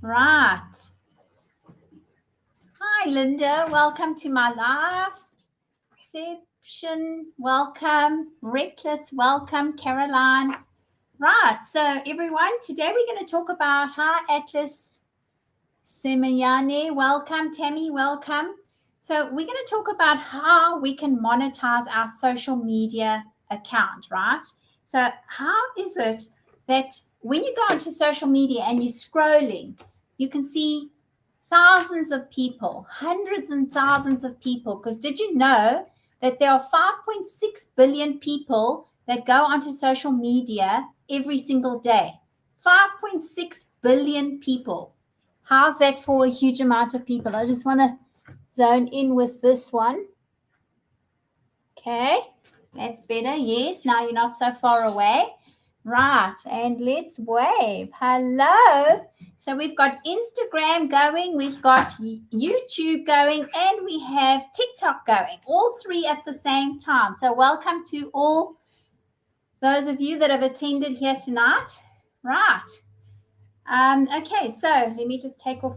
Right. Hi, Linda. Welcome to my live session. Welcome. Reckless, welcome. Caroline. Right. So, everyone, today we're going to talk about Atlas Semayane. Welcome. Tammy, welcome. So, we're going to talk about how we can monetize our social media account, right? So, how is it that when you go onto social media and you're scrolling, you can see thousands of people, hundreds and thousands of people. Because did you know that there are 5.6 billion people that go onto social media every single day? 5.6 billion people. How's that for a huge amount of people? I just want to zone in with this one. Okay, that's better. Yes, now you're not so far away. Right, and let's wave. Hello. So we've got Instagram going, we've got YouTube going, and we have TikTok going, all three at the same time. So welcome to all those of you that have attended here tonight. Right. Okay, so let me just take off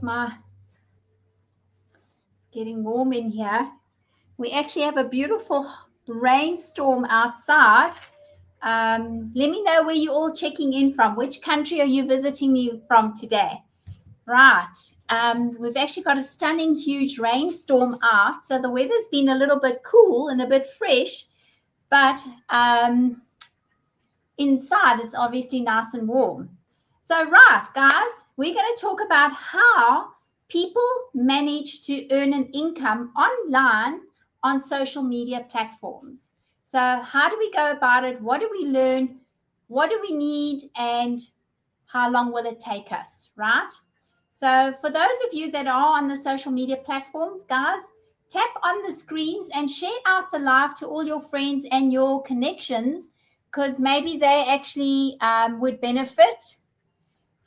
it's getting warm in here. We actually have a beautiful rainstorm outside. Let me know where you're all checking in from. Which country are you visiting me from today? Right. We've actually got a stunning, huge rainstorm out. So the weather's been a little bit cool and a bit fresh, but inside it's obviously nice and warm. So, right, guys, we're going to talk about how people manage to earn an income online on social media platforms. So, how do we go about it? What do we learn? What do we need? And how long will it take us, right? So, for those of you that are on the social media platforms, guys, tap on the screens and share out the live to all your friends and your connections, because maybe they actually would benefit.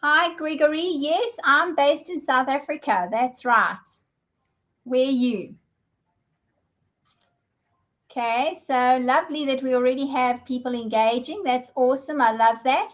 Hi, Gregory. Yes, I'm based in South Africa. That's right. Where are you? Okay, so lovely that we already have people engaging. That's awesome. I love that.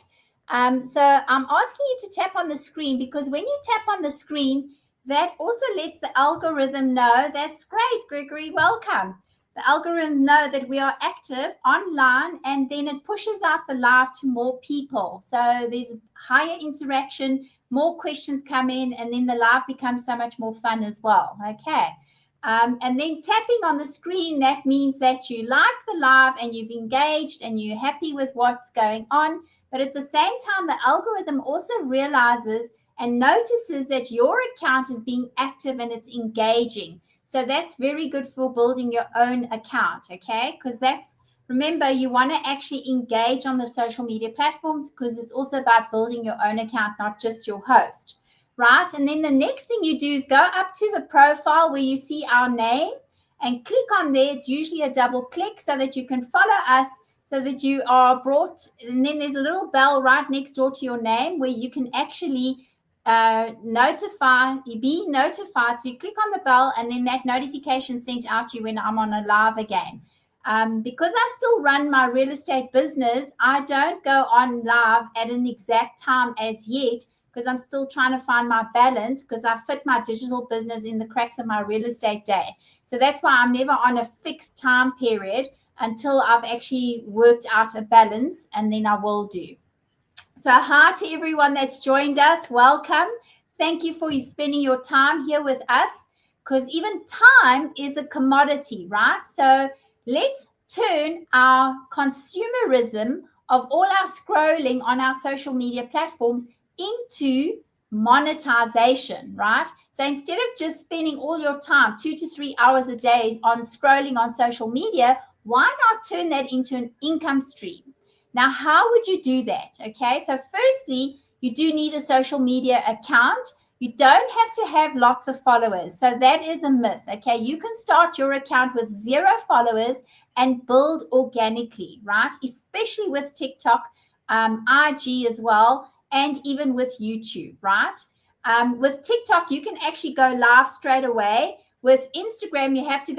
So I'm asking you to tap on the screen, because when you tap on the screen, that also lets the algorithm know. That's great, Gregory. Welcome. The algorithm know that we are active online, and then it pushes out the live to more people. So there's higher interaction, more questions come in, and then the live becomes so much more fun as well. Okay. And then tapping on the screen, that means that you like the live and you've engaged and you're happy with what's going on. But at the same time, the algorithm also realizes and notices that your account is being active and it's engaging. So that's very good for building your own account, okay? Because remember, you want to actually engage on the social media platforms, because it's also about building your own account, not just your host, right? And then the next thing you do is go up to the profile where you see our name and click on there. It's usually a double click so that you can follow us, so that you are brought, and then there's a little bell right next door to your name where you can actually be notified. So you click on the bell, and then that notification sent out to you when I'm on a live again. Because I still run my real estate business, I don't go on live at an exact time as yet, because I'm still trying to find my balance, because I fit my digital business in the cracks of my real estate day. So that's why I'm never on a fixed time period until I've actually worked out a balance, and then I will do. So hi to everyone that's joined us. Welcome. Thank you for spending your time here with us, because even time is a commodity, right? So let's turn our consumerism of all our scrolling on our social media platforms into monetization, right? So instead of just spending all your time 2 to 3 hours a day on scrolling on social media, why not turn that into an income stream? Now, how would you do that? Okay, so firstly, you do need a social media account. You don't have to have lots of followers. So that is a myth. Okay, you can start your account with 0 followers and build organically, right? Especially with TikTok, IG as well, and even with YouTube, right? With TikTok, you can actually go live straight away With Instagram, you have to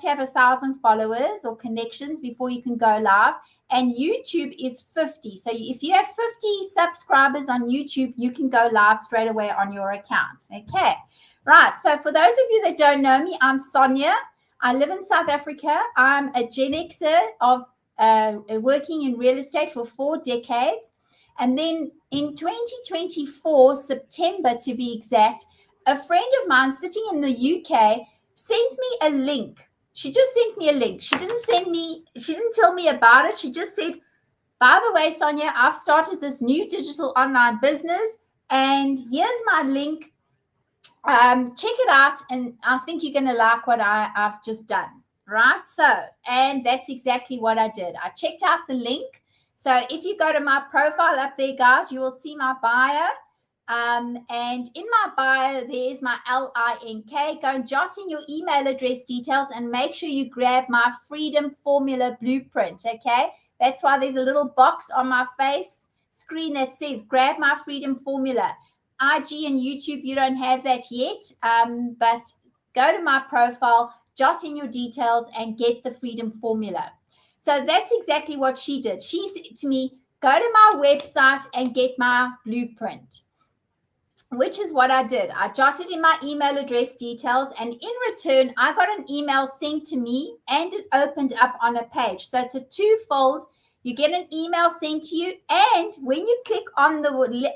have 1,000 followers or connections before you can go live. And YouTube is 50. So if you have 50 subscribers on YouTube, you can go live straight away on your account. Okay. Right. So for those of you that don't know me, I'm Sonia. I live in South Africa. I'm a GenXer of working in real estate for 4 decades. And then in 2024, September to be exact, a friend of mine sitting in the UK sent me a link. She just sent me a link. She didn't tell me about it. She just said, by the way, Sonia, I've started this new digital online business and here's my link. Check it out. And I think you're going to like what I've just done. Right. So, and that's exactly what I did. I checked out the link. So if you go to my profile up there, guys, you will see my bio. And in my bio, there's my link. Go and jot in your email address details and make sure you grab my Freedom Formula Blueprint. Okay. That's why there's a little box on my face screen that says grab my Freedom Formula. IG and YouTube, you don't have that yet. But go to my profile, jot in your details and get the Freedom Formula. So that's exactly what she did. She said to me, go to my website and get my blueprint, which is what I did. I jotted in my email address details and in return, I got an email sent to me and it opened up on a page. So it's a twofold. You get an email sent to you and when you click on the link,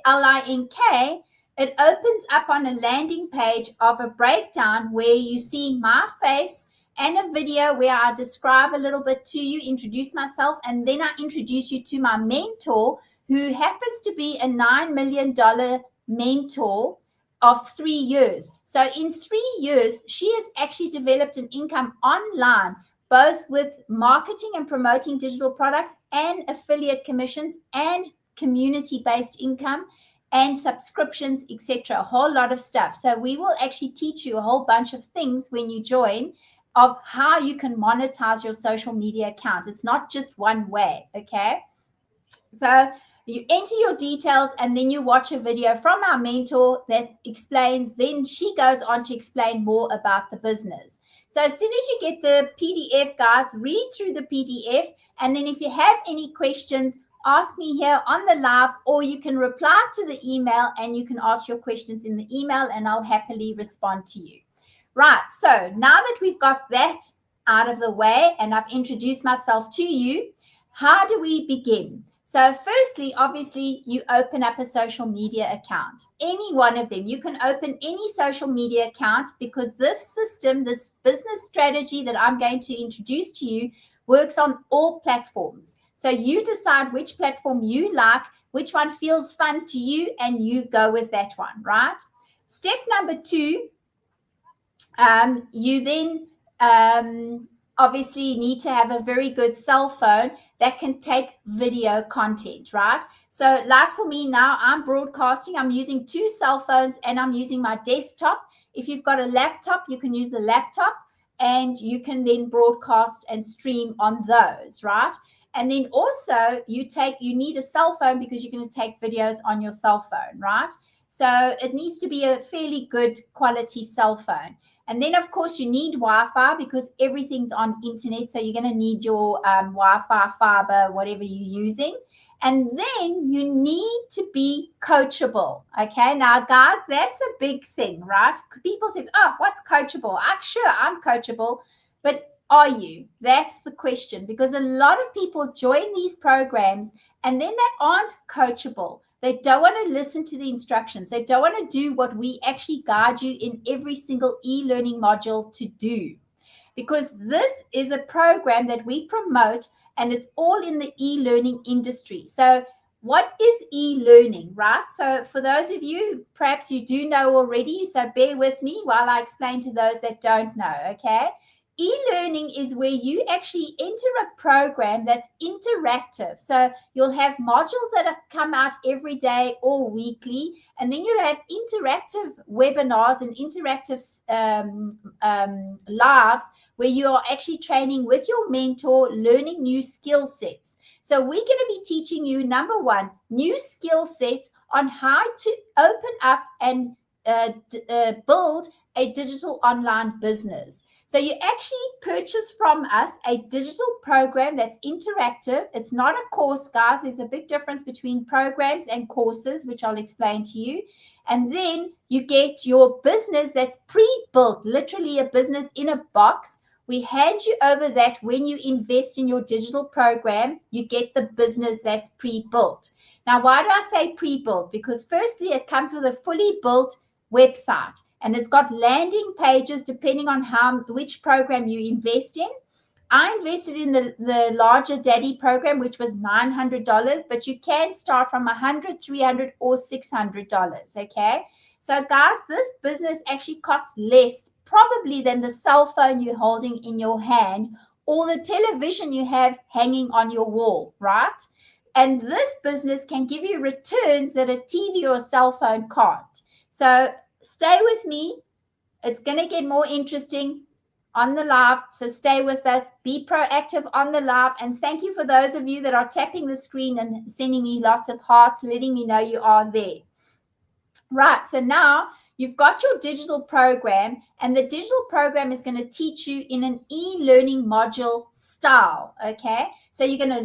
it opens up on a landing page of a breakdown where you see my face and a video where I describe a little bit to you, introduce myself, and then I introduce you to my mentor who happens to be a $9 million mentor of 3 years. So in 3 years, she has actually developed an income online, both with marketing and promoting digital products and affiliate commissions and community-based income and subscriptions, etc. A whole lot of stuff. So we will actually teach you a whole bunch of things when you join of how you can monetize your social media account. It's not just one way, okay? So you enter your details and then you watch a video from our mentor that explains, then she goes on to explain more about the business. So as soon as you get the PDF, guys, read through the PDF. And then if you have any questions, ask me here on the live, or you can reply to the email and you can ask your questions in the email and I'll happily respond to you. Right. So now that we've got that out of the way and I've introduced myself to you, how do we begin? So firstly, obviously, you open up a social media account, any one of them. You can open any social media account because this system, this business strategy that I'm going to introduce to you works on all platforms. So you decide which platform you like, which one feels fun to you, and you go with that one, right? Step number 2, you then obviously need to have a very good cell phone that can take video content, right? So like for me now, I'm broadcasting, I'm using 2 cell phones and I'm using my desktop. If you've got a laptop, you can use a laptop and you can then broadcast and stream on those, right? And then also you need a cell phone because you're going to take videos on your cell phone, right? So it needs to be a fairly good quality cell phone. And then, of course, you need Wi-Fi because everything's on internet. So you're going to need your Wi-Fi, fiber, whatever you're using. And then you need to be coachable. Okay. Now, guys, that's a big thing, right? People say, oh, what's coachable? Sure, I'm coachable. But are you? That's the question, because a lot of people join these programs and then they aren't coachable. They don't want to listen to the instructions. They don't want to do what we actually guide you in every single e-learning module to do, because this is a program that we promote and it's all in the e-learning industry. So what is e-learning, right? So for those of you, perhaps you do know already, so bear with me while I explain to those that don't know, okay? E-learning is where you actually enter a program that's interactive. So you'll have modules that come out every day or weekly, and then you'll have interactive webinars and interactive lives where you are actually training with your mentor, learning new skill sets. So we're going to be teaching you, number 1, new skill sets on how to open up and build a digital online business. So you actually purchase from us a digital program that's interactive. It's not a course, guys. There's a big difference between programs and courses, which I'll explain to you. And then you get your business that's pre-built, literally a business in a box. We hand you over that when you invest in your digital program, you get the business that's pre-built. Now, why do I say pre-built? Because firstly, it comes with a fully built website, and it's got landing pages depending on which program you invest in. I invested in the larger daddy program, which was $900, but you can start from $100, $300, or $600. Okay. So guys, this business actually costs less probably than the cell phone you're holding in your hand or the television you have hanging on your wall, right? And this business can give you returns that a TV or a cell phone can't. So stay with me. It's going to get more interesting on the live. So stay with us. Be proactive on the live. And thank you for those of you that are tapping the screen and sending me lots of hearts, letting me know you are there. Right. So now you've got your digital program, and the digital program is going to teach you in an e-learning module style. Okay. So you're going to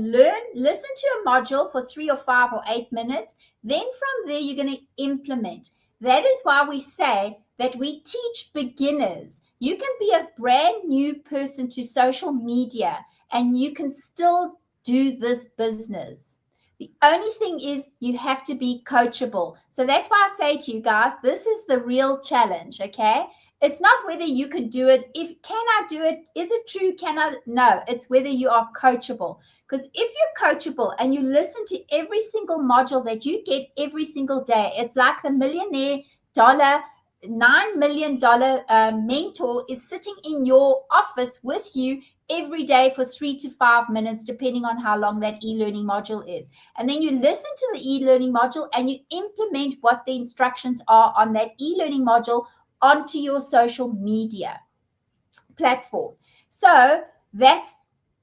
listen to a module for 3 or 5 or 8 minutes. Then from there, you're going to implement. That is why we say that we teach beginners. You can be a brand new person to social media and you can still do this business. The only thing is you have to be coachable. So that's why I say to you guys, this is the real challenge, okay? It's not whether you could do it. Can I do it? Is it true? Can I? No, it's whether you are coachable. Because if you're coachable and you listen to every single module that you get every single day, it's like the $9 million mentor is sitting in your office with you every day for 3 to 5 minutes, depending on how long that e-learning module is. And then you listen to the e-learning module and you implement what the instructions are on that e-learning module onto your social media platform. So that's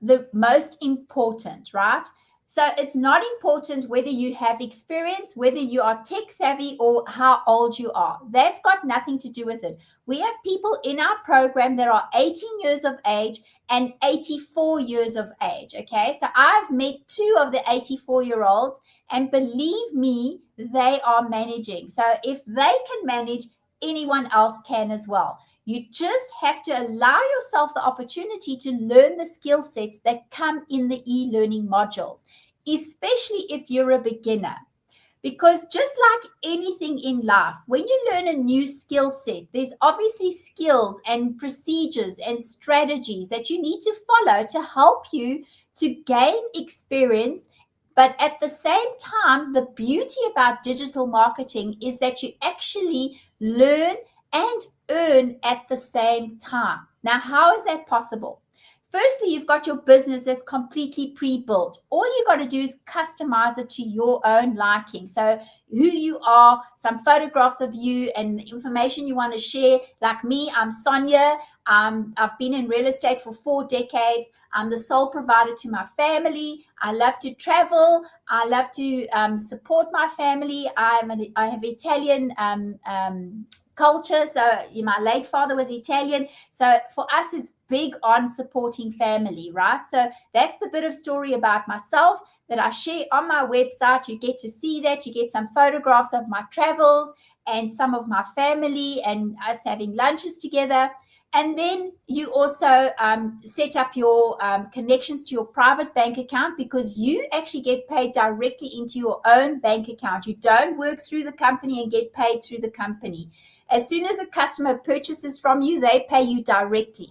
the most important, right? So it's not important whether you have experience, whether you are tech savvy, or how old you are. That's got nothing to do with it. We have people in our program that are 18 years of age and 84 years of age, okay? So I've met 2 of the 84-year-olds, and believe me, they are managing. So if they can manage, anyone else can as well. You just have to allow yourself the opportunity to learn the skill sets that come in the e-learning modules, especially if you're a beginner. Because just like anything in life, when you learn a new skill set, there's obviously skills and procedures and strategies that you need to follow to help you to gain experience. But at the same time, the beauty about digital marketing is that you actually learn and earn at the same time. Now, how is that possible? Firstly, you've got your business that's completely pre-built. All you got to do is customize it to your own liking. So who you are, some photographs of you and the information you want to share. Like me, I'm Sonia. I've been in real estate for 4 decades. I'm the sole provider to my family. I love to travel. I love to support my family. I have Italian culture. So my late father was Italian. So for us, it's big on supporting family, right? So that's the bit of story about myself that I share on my website. You get to see that. You get some photographs of my travels and some of my family and us having lunches together. And then you also set up your connections to your private bank account, because you actually get paid directly into your own bank account. You don't work through the company and get paid through the company. As soon as a customer purchases from you, they pay you directly.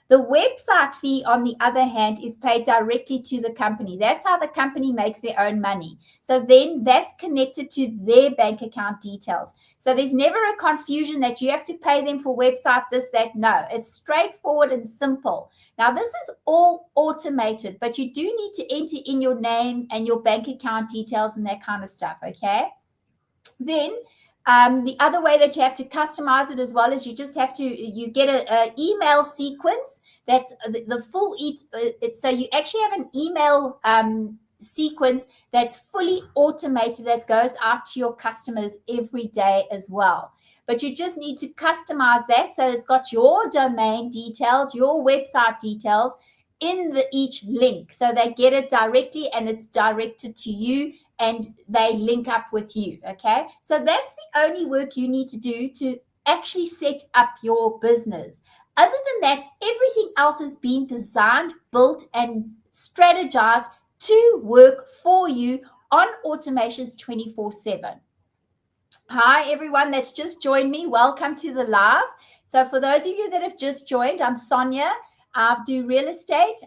The website fee, on the other hand, is paid directly to the company. That's how the company makes their own money. So then that's connected to their bank account details. So there's never a confusion that you have to pay them for website, this, that. No, it's straightforward and simple. Now, this is all automated, but you do need to enter in your name and your bank account details and that kind of stuff, okay? Then the other way that you have to customize it as well is you just have to, you get an email sequence that's the full, so you actually have an email sequence that's fully automated that goes out to your customers every day as well. but you just need to customize that so it's got your domain details, your website details in each link. So they get it directly and it's directed to you and they link up with you. Okay. So that's the only work you need to do to actually set up your business. Other than that, everything else has been designed, built, and strategized to work for you on automations 24/7. Hi, everyone that's just joined me. Welcome to the live. So for those of you that have just joined, I'm Sonia. I do real estate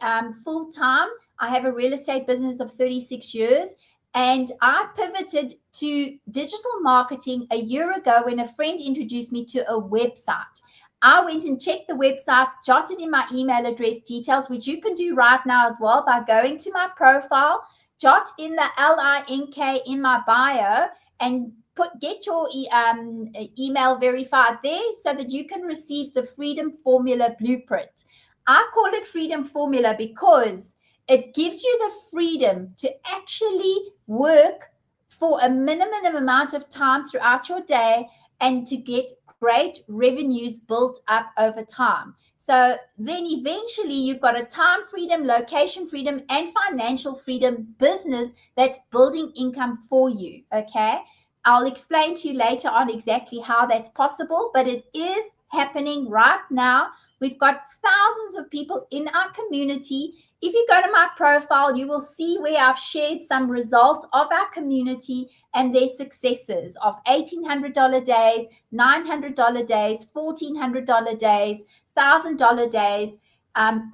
full time. I have a real estate business of 36 years. And I pivoted to digital marketing a year ago when a friend introduced me to a website. I went and checked the website, jotted in my email address details, which you can do right now as well by going to my profile, jot in the link in my bio, and get your email verified there so that you can receive the Freedom Formula Blueprint. I call it Freedom Formula because it gives you the freedom to actually work for a minimum amount of time throughout your day and to get great revenues built up over time. So then eventually you've got a time freedom, location freedom, and financial freedom business that's building income for you. Okay. I'll explain to you later on exactly how that's possible, but it is happening right now. We've got thousands of people in our community. If you go to my profile, you will see where I've shared some results of our community and their successes of $1,800 days, $900 days, $1,400 days, $1,000 days,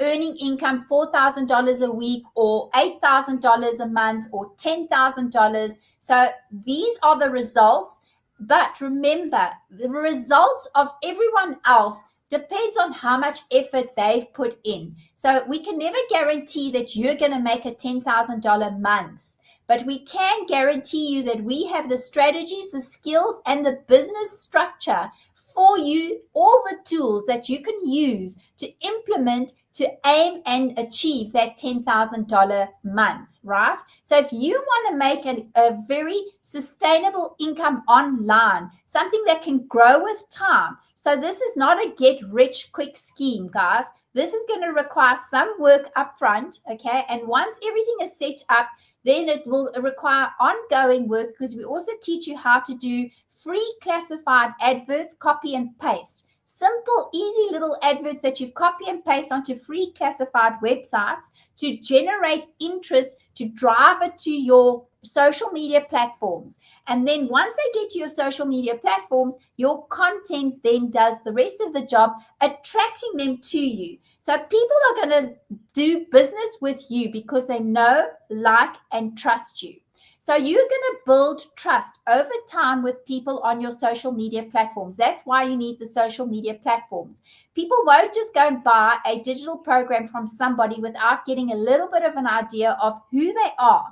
earning income $4,000 a week or $8,000 a month or $10,000. So these are the results. But remember, the results of everyone else depends on how much effort they've put in. So we can never guarantee that you're going to make a $10,000 month, but we can guarantee you that we have the strategies, the skills, and the business structure for you, all the tools that you can use to implement to aim and achieve that $10,000 month, right? So if you want to make a very sustainable income online, something that can grow with time. So this is not a get rich quick scheme, guys. This is going to require some work up front, okay? And once everything is set up, then it will require ongoing work because we also teach you how to do free classified adverts, copy and paste. Simple, easy little adverts that you copy and paste onto free classified websites to generate interest, to drive it to your social media platforms. And then once they get to your social media platforms, your content then does the rest of the job, attracting them to you. So people are going to do business with you because they know, like, and trust you. So you're going to build trust over time with people on your social media platforms. That's why you need the social media platforms. People won't just go and buy a digital program from somebody without getting a little bit of an idea of who they are.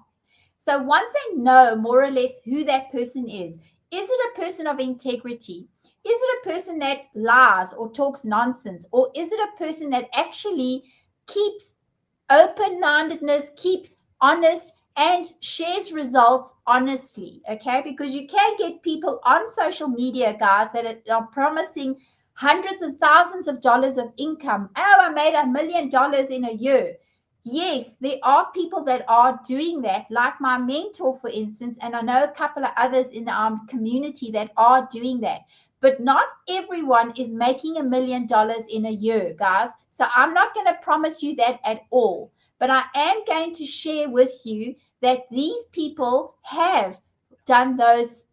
So once they know more or less who that person is it a person of integrity? Is it a person that lies or talks nonsense? Or is it a person that actually keeps open-mindedness, keeps honest, and shares results honestly, okay? Because you can get people on social media, guys, that are promising hundreds and thousands of dollars of income. Oh, I made $1 million in a year. Yes, there are people that are doing that, like my mentor, for instance, and I know a couple of others in our community that are doing that. But not everyone is making $1 million in a year, guys. So I'm not going to promise you that at all. But I am going to share with you that these people have done those,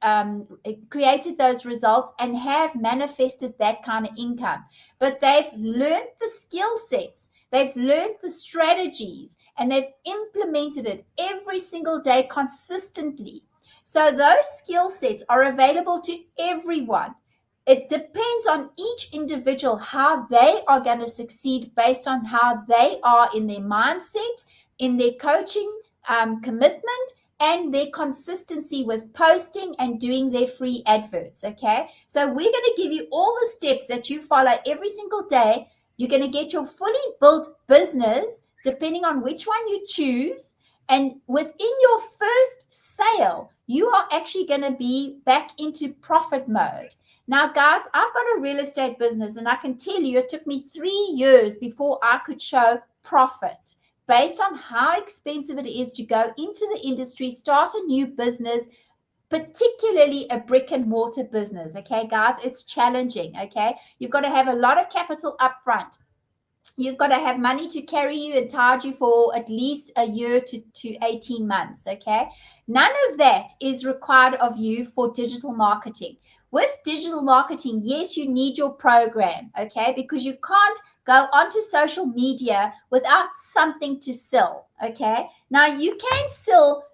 created those results and have manifested that kind of income. But they've learned the skill sets, they've learned the strategies, and they've implemented it every single day consistently. So those skill sets are available to everyone. It depends on each individual how they are going to succeed based on how they are in their mindset, in their coaching commitment, and their consistency with posting and doing their free adverts, okay? So we're going to give you all the steps that you follow every single day. You're going to get your fully built business, depending on which one you choose. And within your first sale, you are actually going to be back into profit mode. Now, guys, I've got a real estate business, and I can tell you it took me 3 years before I could show profit based on how expensive it is to go into the industry, start a new business, particularly a brick and mortar business. Okay, guys, it's challenging. Okay, you've got to have a lot of capital up front. You've got to have money to carry you and tide you for at least a year to 18 months. Okay. None of that is required of you for digital marketing. With digital marketing, yes, you need your program. Okay. Because you can't go onto social media without something to sell. Okay. Now you can sell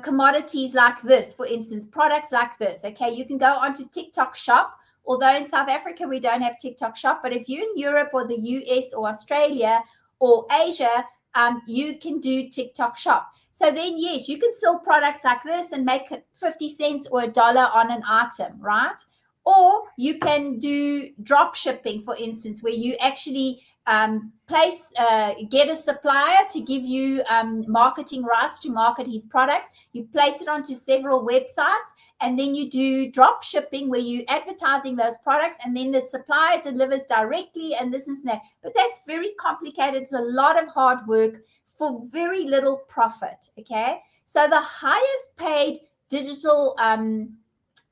commodities like this, for instance, products like this. Okay. You can go onto TikTok shop. Although in South Africa, we don't have TikTok shop, but if you're in Europe or the US or Australia or Asia, you can do TikTok shop. So then, yes, you can sell products like this and make 50 cents or $1 on an item, right? Or you can do drop shipping, for instance, where you actually get a supplier to give you marketing rights to market his products. You place it onto several websites, and then you do drop shipping where you advertising those products, and then the supplier delivers directly and this and that. But that's very complicated. It's a lot of hard work for very little profit. Okay. So the highest paid digital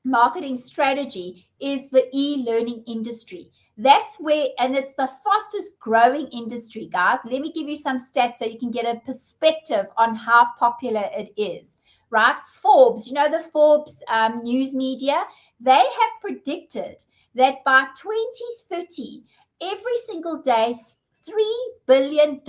marketing strategy is the e-learning industry. That's where, and it's the fastest growing industry, guys. Let me give you some stats so you can get a perspective on how popular it is, right? Forbes, you know, the Forbes news media, they have predicted that by 2030, every single day, $3 billion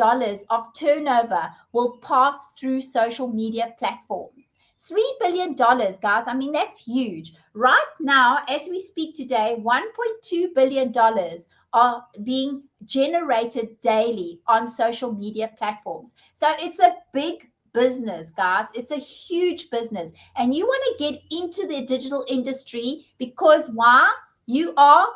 of turnover will pass through social media platforms. $3 billion, guys. I mean, that's huge. Right now, as we speak today, $1.2 billion are being generated daily on social media platforms. So it's a big business, guys. It's a huge business. And you want to get into the digital industry because why? You are,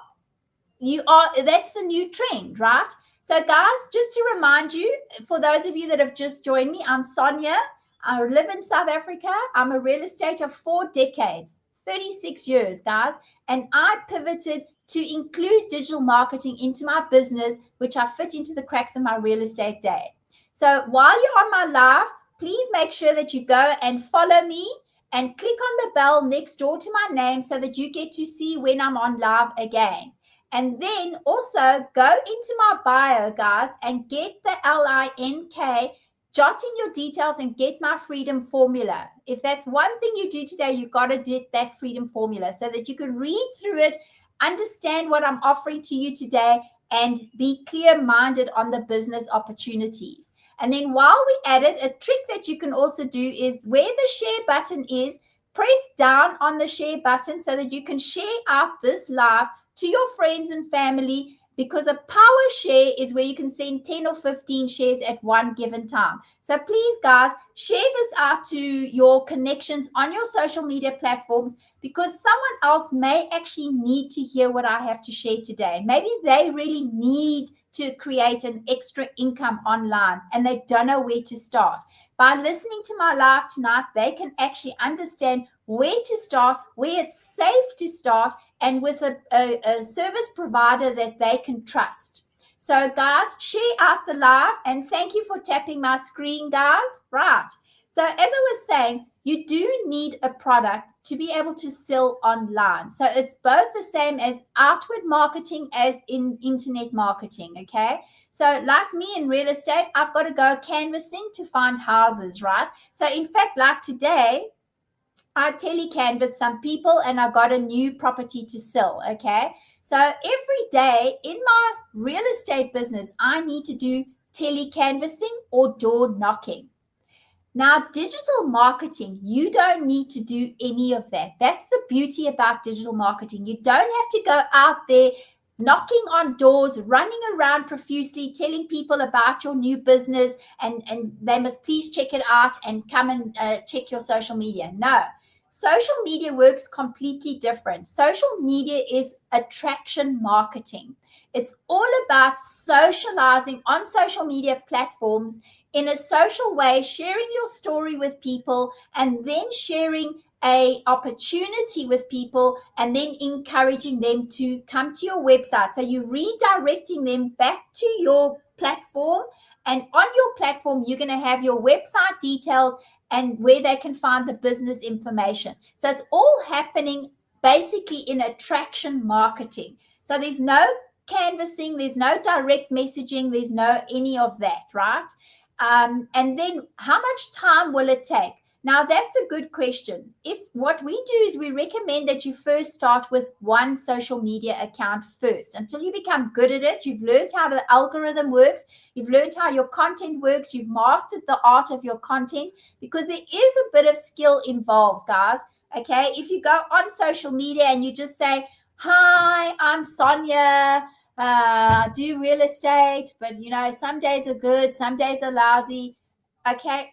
that's the new trend, right? So, guys, just to remind you, for those of you that have just joined me, I'm Sonia. I live in South Africa. I'm a real estate of 4 decades, 36 years, guys. And I pivoted to include digital marketing into my business, which I fit into the cracks of my real estate day. So while you're on my live, please make sure that you go and follow me and click on the bell next door to my name so that you get to see when I'm on live again. And then also go into my bio, guys, and get the LINK. Jot in your details and get my freedom formula. If that's one thing you do today, you've got to get that freedom formula so that you can read through it, understand what I'm offering to you today, and be clear-minded on the business opportunities. And then while we at it, a trick that you can also do is where the share button is, press down on the share button so that you can share out this live to your friends and family, because a power share is where you can send 10 or 15 shares at one given time. So please, guys, share this out to your connections on your social media platforms, because someone else may actually need to hear what I have to share today. Maybe they really need to create an extra income online and they don't know where to start. By listening to my live tonight, they can actually understand where to start, where it's safe to start, and with a service provider that they can trust. So, guys, share out the live, and thank you for tapping my screen, guys. Right. So, as I was saying, you do need a product to be able to sell online. So, it's both the same as outward marketing as in internet marketing, okay? So, like me in real estate, I've got to go canvassing to find houses, right? So, in fact, like today, I telecanvassed some people and I got a new property to sell. Okay. So every day in my real estate business, I need to do telecanvassing or door knocking. Now, digital marketing, you don't need to do any of that. That's the beauty about digital marketing. You don't have to go out there knocking on doors, running around profusely, telling people about your new business and they must please check it out and come and check your social media. No. Social media works completely different. Social media is attraction marketing. It's all about socializing on social media platforms in a social way, sharing your story with people, and then sharing a opportunity with people and then encouraging them to come to your website. So you're redirecting them back to your platform, and on your platform you're going to have your website details and where they can find the business information. So it's all happening basically in attraction marketing. So there's no canvassing, there's no direct messaging, there's no any of that, right? And then how much time will it take? Now, that's a good question. If what we do is we recommend that you first start with one social media account first until you become good at it. You've learned how the algorithm works. You've learned how your content works. You've mastered the art of your content, because there is a bit of skill involved, guys. Okay. If you go on social media and you just say, "Hi, I'm Sonia. I do real estate, but some days are good, some days are lousy." Okay,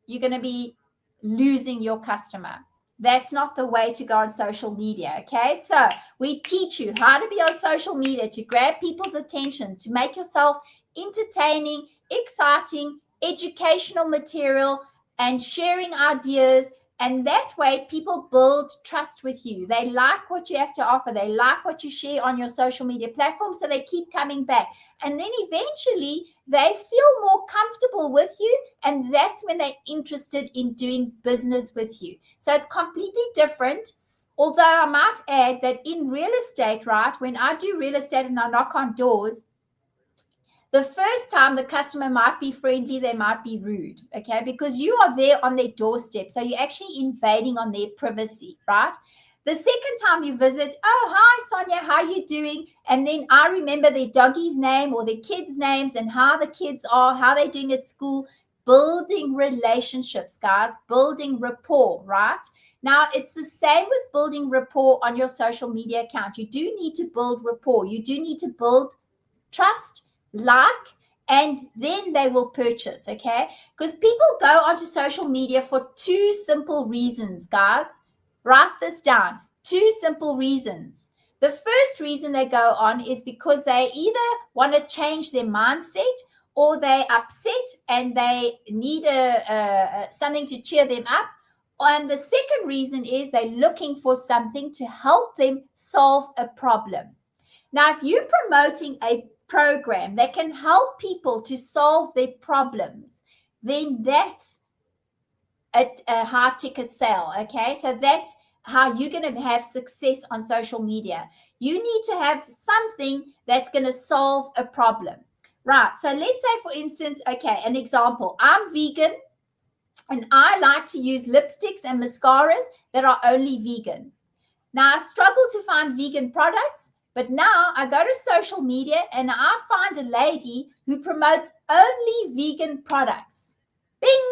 you're going to be losing your customer. That's not the way to go on social media. Okay, so we teach you how to be on social media to grab people's attention, to make yourself entertaining, exciting, educational material, and sharing ideas. And that way people build trust with you. They like what you have to offer. They like what you share on your social media platform, so they keep coming back. And then eventually they feel more comfortable with you, and that's when they're interested in doing business with you. So it's completely different. Although I might add that in real estate, right, when I do real estate and I knock on doors, the first time the customer might be friendly, they might be rude, okay, because you are there on their doorstep. So you're actually invading on their privacy, right? The second time you visit, "Oh, hi, Sonia, how are you doing?" And then I remember their doggy's name or their kids' names and how the kids are, how they're doing at school, building relationships, guys, building rapport, right? Now, it's the same with building rapport on your social media account. You do need to build rapport. You do need to build trust, like, and then they will purchase. Okay, because people go onto social media for two simple reasons, guys. Write this down. Two simple reasons. The first reason they go on is because they either want to change their mindset, or they're upset and they need something to cheer them up. And the second reason is they're looking for something to help them solve a problem. Now, if you're promoting a program that can help people to solve their problems, then that's a high ticket sale. Okay, so that's how you're going to have success on social media. You need to have something that's going to solve a problem, right? So let's say, for instance, okay, an example: I'm vegan and I like to use lipsticks and mascaras that are only vegan. Now, I struggle to find vegan products, but now I go to social media and I find a lady who promotes only vegan products. Bing!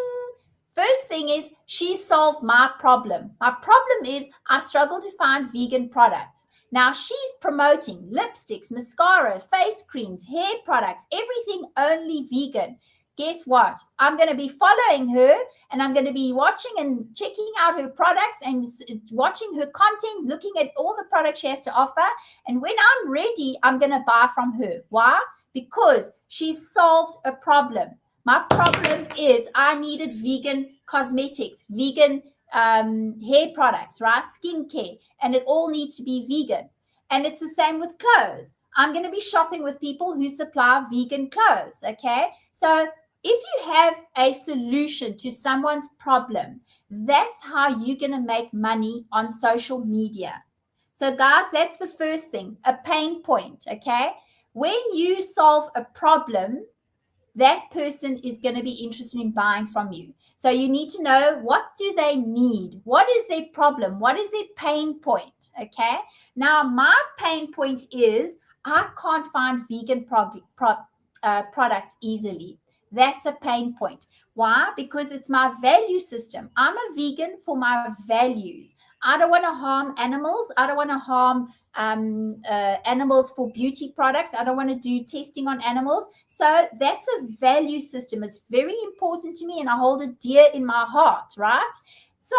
First thing is, she solved my problem. My problem is I struggle to find vegan products. Now she's promoting lipsticks, mascara, face creams, hair products, everything only vegan. Guess what? I'm going to be following her, and I'm going to be watching and checking out her products and watching her content, looking at all the products she has to offer. And when I'm ready, I'm going to buy from her. Why? Because she solved a problem. My problem is I needed vegan cosmetics, vegan hair products, right? Skincare, and it all needs to be vegan. And it's the same with clothes. I'm going to be shopping with people who supply vegan clothes, okay? So if you have a solution to someone's problem, that's how you're going to make money on social media. So guys, that's the first thing, a pain point, okay? When you solve a problem, that person is going to be interested in buying from you. So you need to know, what do they need? What is their problem? What is their pain point? Okay. Now, my pain point is I can't find vegan products easily. That's a pain point. Why? Because it's my value system. I'm a vegan for my values. I don't want to harm animals. I don't want to harm animals for beauty products. I don't want to do testing on animals. So that's a value system. It's very important to me, and I hold it dear in my heart, right? So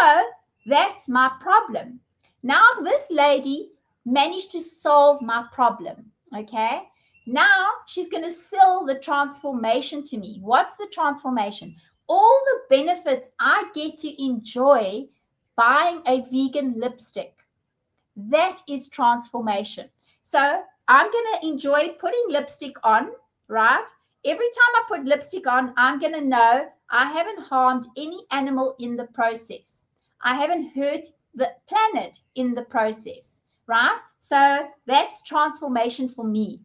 that's my problem. Now this lady managed to solve my problem, okay? Now she's going to sell the transformation to me. What's the transformation? All the benefits I get to enjoy buying a vegan lipstick. That is transformation. So I'm going to enjoy putting lipstick on, right? Every time I put lipstick on, I'm going to know I haven't harmed any animal in the process. I haven't hurt the planet in the process, right? So that's transformation for me.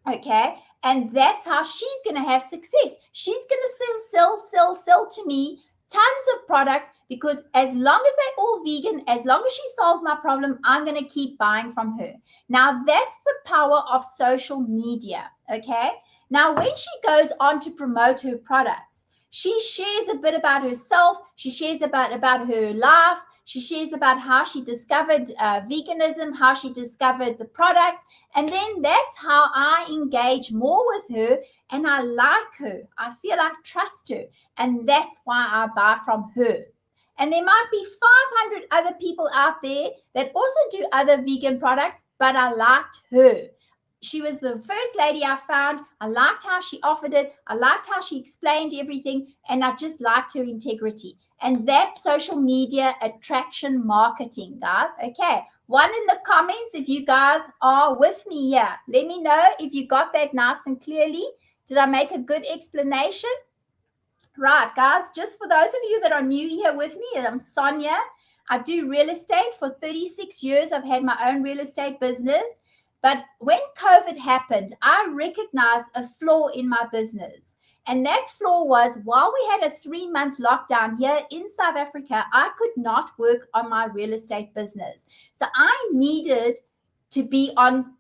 Okay. And that's how she's going to have success. She's going to sell to me tons of products, because as long as they're all vegan, as long as she solves my problem, I'm going to keep buying from her. Now, that's the power of social media. Okay. Now, when she goes on to promote her products, she shares a bit about herself. She shares about her life. She shares about how she discovered veganism, how she discovered the products. And then that's how I engage more with her, and I like her. I feel I trust her. And that's why I buy from her. And there might be 500 other people out there that also do other vegan products, but I liked her. She was the first lady I found. I liked how she offered it. I liked how she explained everything. And I just liked her integrity. And that's social media attraction marketing, guys. Okay. One in the comments if you guys are with me here. Let me know if you got that nice and clearly. Did I make a good explanation? Right, guys. Just for those of you that are new here with me, I'm Sonia. I do real estate for 36 years. I've had my own real estate business. But when COVID happened, I recognized a flaw in my business. And that flaw was, while we had a 3-month lockdown here in South Africa, I could not work on my real estate business. So I needed to be on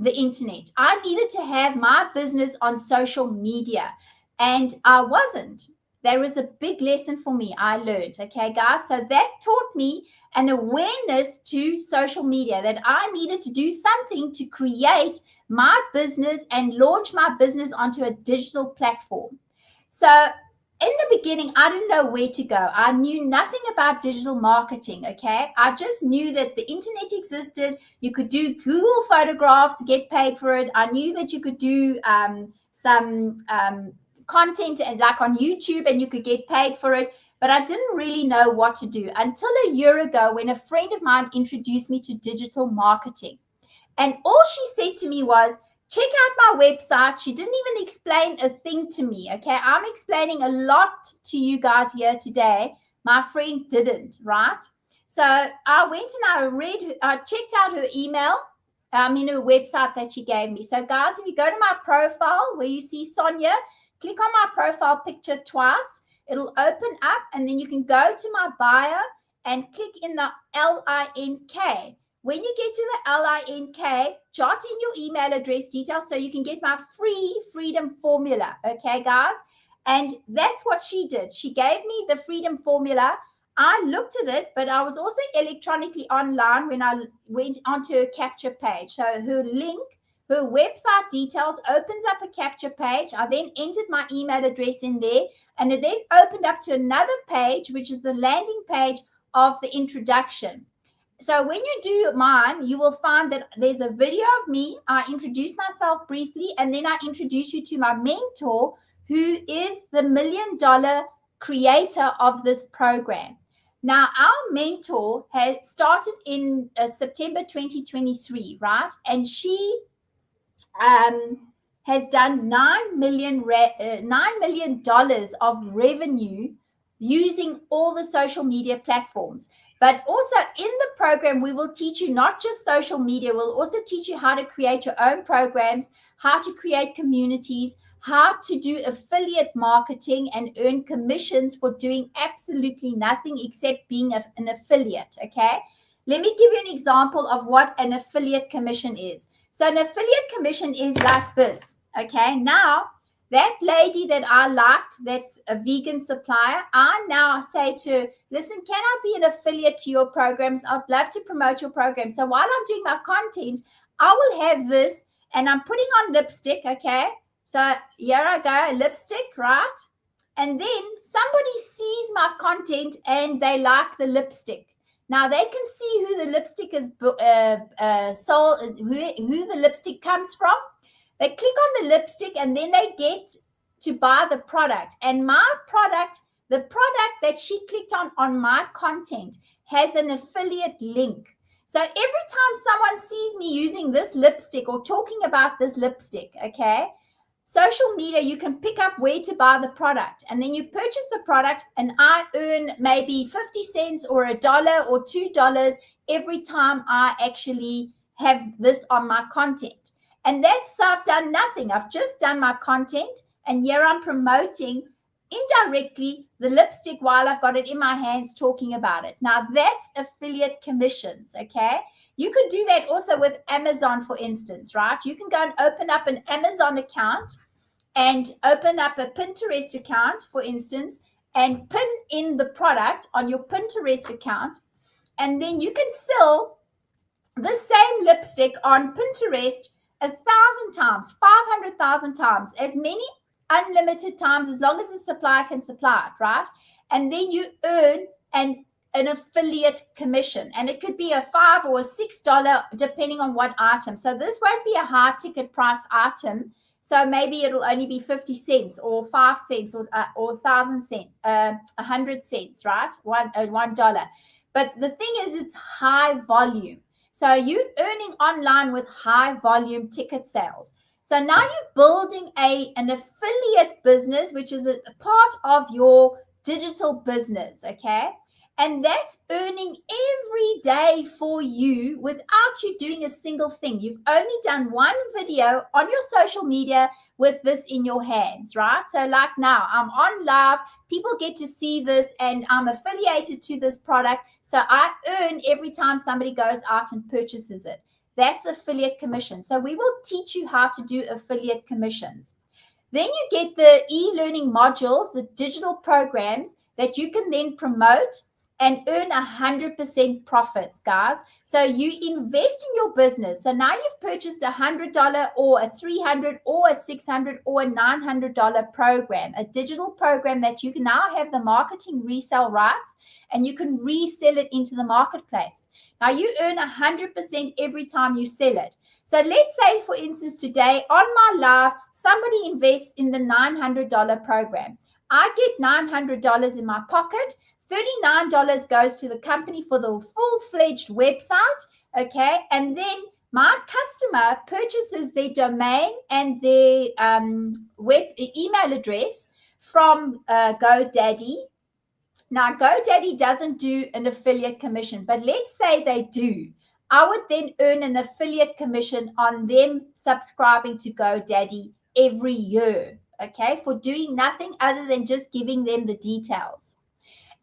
the internet. I needed to have my business on social media. And I wasn't. There was a big lesson for me I learned. Okay, guys. So that taught me an awareness to social media, that I needed to do something to create my business and launch my business onto a digital platform. So in the beginning, I didn't know where to go. I knew nothing about digital marketing. Okay. I just knew that the internet existed. You could do Google photographs to get paid for it. I knew that you could do some content and like on YouTube, and you could get paid for it. But I didn't really know what to do until a year ago, when a friend of mine introduced me to digital marketing. And all she said to me was, check out my website. She didn't even explain a thing to me. Okay. I'm explaining a lot to you guys here today. My friend didn't, right? So I went and I checked out her email, her website that she gave me. So guys, if you go to my profile where you see Sonia, click on my profile picture twice. It'll open up, and then you can go to my bio and click in the LINK. When you get to the LINK, jot in your email address details so you can get my free freedom formula. Okay, guys? And that's what she did. She gave me the freedom formula. I looked at it, but I was also electronically online when I went onto her capture page. So her link, her website details opens up a capture page. I then entered my email address in there, and it then opened up to another page, which is the landing page of the introduction. So when you do mine, you will find that there's a video of me. I introduce myself briefly, and then I introduce you to my mentor, who is the $1 million creator of this program. Now, our mentor has started in September 2023, right? And she has done $9 million of revenue using all the social media platforms. But also in the program, we will teach you not just social media, we'll also teach you how to create your own programs, how to create communities, how to do affiliate marketing and earn commissions for doing absolutely nothing except being an affiliate, okay? Let me give you an example of what an affiliate commission is. So an affiliate commission is like this, okay? Now, that lady that I liked, that's a vegan supplier, I now say to her, listen, can I be an affiliate to your programs? I'd love to promote your program. So while I'm doing my content, I will have this, and I'm putting on lipstick, okay? So here I go, lipstick, right? And then somebody sees my content and they like the lipstick. Now they can see who the lipstick is sold, who the lipstick comes from. They click on the lipstick, and then they get to buy the product. And my product The product that she clicked on my content has an affiliate link. So every time someone sees me using this lipstick or talking about this lipstick, okay, social media, you can pick up where to buy the product, and then you purchase the product, and I earn maybe 50 cents or $1 or $2 every time I actually have this on my content. And that's, so I've done nothing. I've just done my content, and here I'm promoting indirectly the lipstick while I've got it in my hands talking about it. Now that's affiliate commissions, okay? You could do that also with Amazon, for instance, right? You can go and open up an Amazon account and open up a Pinterest account, for instance, and pin in the product on your Pinterest account, and then you can sell the same lipstick on Pinterest 1,000 times, 500,000 times, as many unlimited times, as long as the supplier can supply it, right? And then you earn an affiliate commission, and it could be a $5 or a $6 depending on what item. So this won't be a high ticket price item, so maybe it'll only be 50 cents or 5 cents or 1,000 cents, 100 cents, right? $1. But the thing is, it's high volume. So you're earning online with high volume ticket sales. So now you're building an affiliate business, which is a part of your digital business, okay? And that's earning every day for you without you doing a single thing. You've only done one video on your social media with this in your hands, right? So like now, I'm on live, people get to see this, and I'm affiliated to this product. So I earn every time somebody goes out and purchases it. That's affiliate commission. So we will teach you how to do affiliate commissions. Then you get the e-learning modules, the digital programs that you can then promote and earn 100% profits, guys. So you invest in your business. So now you've purchased $100 or a $300 or a $600 or a $900 program, a digital program that you can now have the marketing resell rights, and you can resell it into the marketplace. Now you earn 100% every time you sell it. So let's say, for instance, today on my live, somebody invests in the $900 program. I get $900 in my pocket. $39 goes to the company for the full-fledged website, okay? And then my customer purchases their domain and their email address from GoDaddy. Now, GoDaddy doesn't do an affiliate commission, but let's say they do. I would then earn an affiliate commission on them subscribing to GoDaddy every year, okay, for doing nothing other than just giving them the details.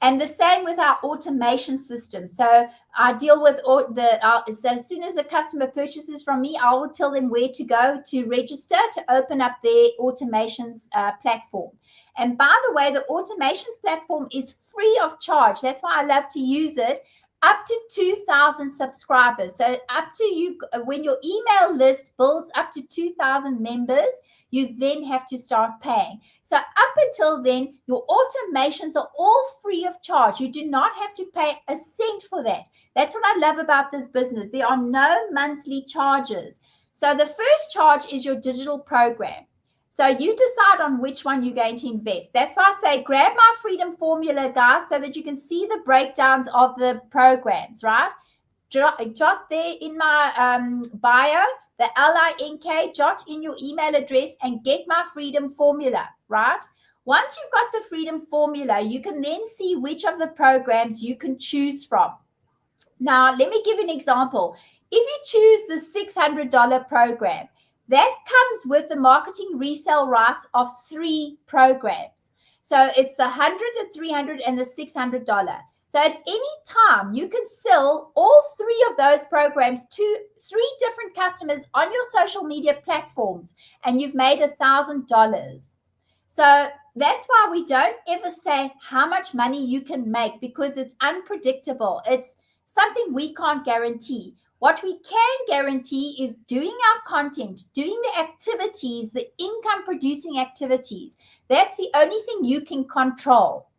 And the same with our automation system. So I deal with so as soon as a customer purchases from me, I will tell them where to go to register to open up their automations platform. And by the way, the automations platform is free of charge. That's why I love to use it. Up to 2,000 subscribers. So up to you, when your email list builds up to 2,000 members, you then have to start paying. So up until then, your automations are all free of charge. You do not have to pay a cent for that. That's what I love about this business. There are no monthly charges. So the first charge is your digital program. So you decide on which one you're going to invest. That's why I say grab my freedom formula, guys, so that you can see the breakdowns of the programs, right? Jot there in my bio, the LINK, jot in your email address and get my freedom formula, right? Once you've got the freedom formula, you can then see which of the programs you can choose from. Now, let me give an example. If you choose the $600 program, that comes with the marketing resale rights of 3 programs. So it's the $100, the $300, and the $600. So at any time, you can sell all 3 of those programs to 3 different customers on your social media platforms, and you've made $1,000. So that's why we don't ever say how much money you can make, because it's unpredictable. It's something we can't guarantee. What we can guarantee is doing our content, doing the activities, the income producing activities. That's the only thing you can control.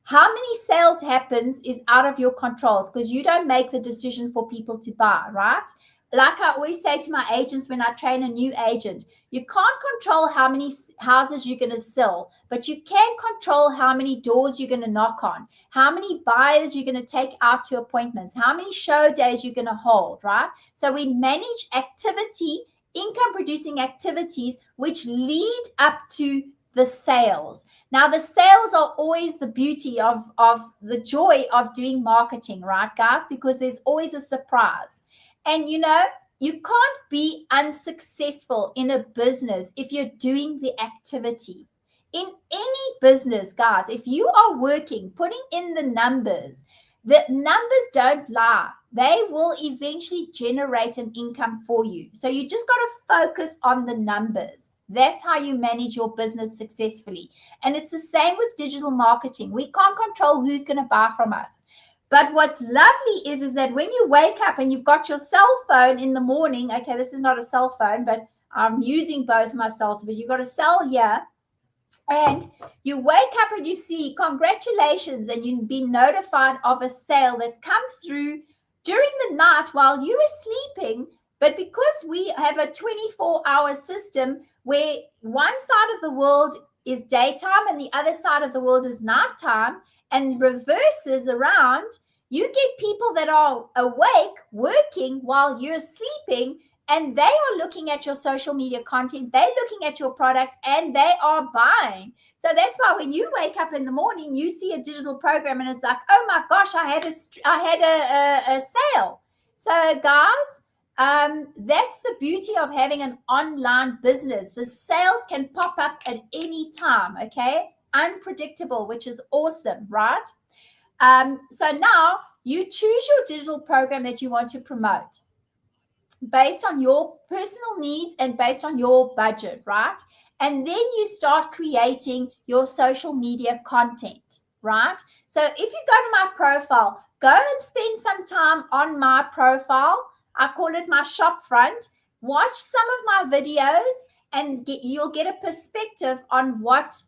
How many sales happens is out of your controls, because you don't make the decision for people to buy, right? like I always say to my agents when I train a new agent, you can't control how many houses you're going to sell, but you can control how many doors you're going to knock on, how many buyers you're going to take out to appointments, how many show days you're going to hold, right? So we manage activity, income producing activities, which lead up to the sales. Now, the sales are always the beauty of the joy of doing marketing, right, guys? Because there's always a surprise. And you know, you can't be unsuccessful in a business if you're doing the activity. In any business, guys, if you are working, putting in the numbers don't lie. They will eventually generate an income for you. So you just got to focus on the numbers. That's how you manage your business successfully. And it's the same with digital marketing. We can't control who's going to buy from us. But what's lovely is that when you wake up and you've got your cell phone in the morning, okay, this is not a cell phone, but I'm using both my cells, but you've got a cell here, and you wake up and you see congratulations, and you've been notified of a sale that's come through during the night while you were sleeping. But because we have a 24-hour system where one side of the world is daytime and the other side of the world is nighttime, and reverses around, you get people that are awake working while you're sleeping, and they are looking at your social media content, they're looking at your product, and they are buying. So that's why when you wake up in the morning, you see a digital program and it's like, oh my gosh, I had a sale. So guys, that's the beauty of having an online business. The sales can pop up at any time, okay? Unpredictable, which is awesome, right? So now you choose your digital program that you want to promote based on your personal needs and based on your budget, right? And then you start creating your social media content, right? So if you go to my profile, go and spend some time on my profile. I call it my shop front. Watch some of my videos and you'll get a perspective on what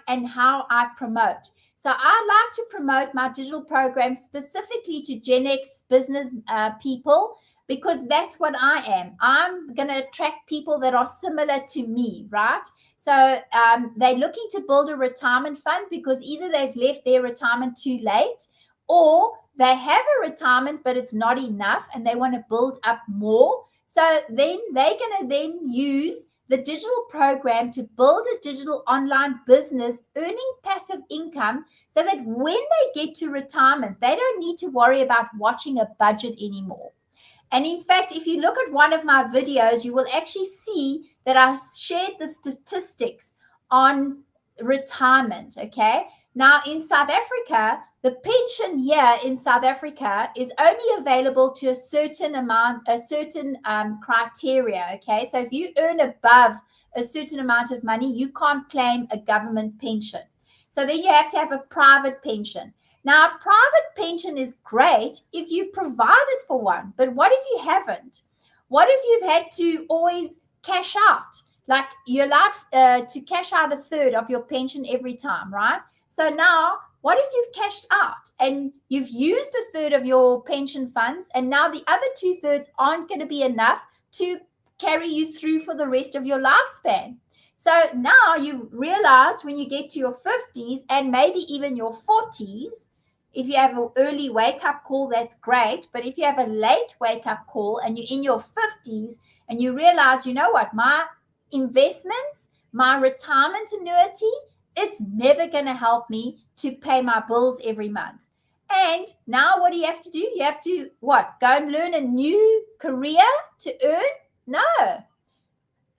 and how I promote. So I like to promote my digital program specifically to Gen X business people, because that's what I am. I'm going to attract people that are similar to me, right? So they're looking to build a retirement fund because either they've left their retirement too late, or they have a retirement but it's not enough and they want to build up more. So then they're going to then use the digital program to build a digital online business, earning passive income, so that when they get to retirement, they don't need to worry about watching a budget anymore. And in fact, if you look at one of my videos, you will actually see that I shared the statistics on retirement, okay? Now, in South Africa, the pension here in South Africa is only available to a certain amount, a certain criteria, okay? So if you earn above a certain amount of money, you can't claim a government pension. So then you have to have a private pension. Now, a private pension is great if you provided for one, but what if you haven't? What if you've had to always cash out? Like you're allowed to cash out a third of your pension every time, right? So now, what if you've cashed out and you've used a third of your pension funds, and now the other 2/3 aren't going to be enough to carry you through for the rest of your lifespan? So now you've realized when you get to your 50s and maybe even your 40s, if you have an early wake-up call, that's great. But if you have a late wake-up call and you're in your 50s and you realize, you know what, my investments, my retirement annuity, it's never going to help me to pay my bills every month. And now what do you have to do? You have to, what, go and learn a new career to earn? No.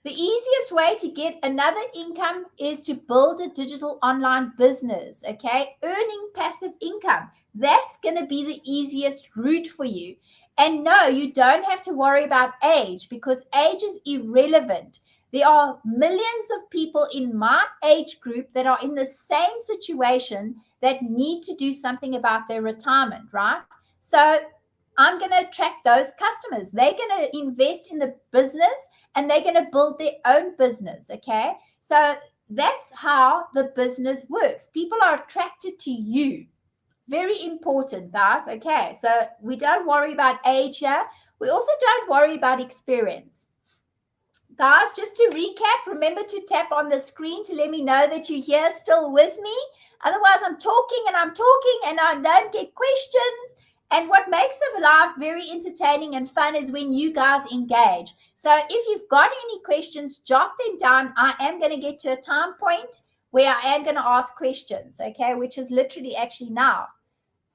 The easiest way to get another income is to build a digital online business, okay? Earning passive income. That's going to be the easiest route for you. And no, you don't have to worry about age, because age is irrelevant. There are millions of people in my age group that are in the same situation that need to do something about their retirement, right? So I'm going to attract those customers. They're going to invest in the business and they're going to build their own business, okay? So that's how the business works. People are attracted to you. Very important, guys. Okay, so we don't worry about age here. We also don't worry about experience. Guys, just to recap, remember to tap on the screen to let me know that you're here still with me. Otherwise, I'm talking and I don't get questions. And what makes the live very entertaining and fun is when you guys engage. So if you've got any questions, jot them down. I am going to get to a time point where I am going to ask questions, okay, which is literally actually now.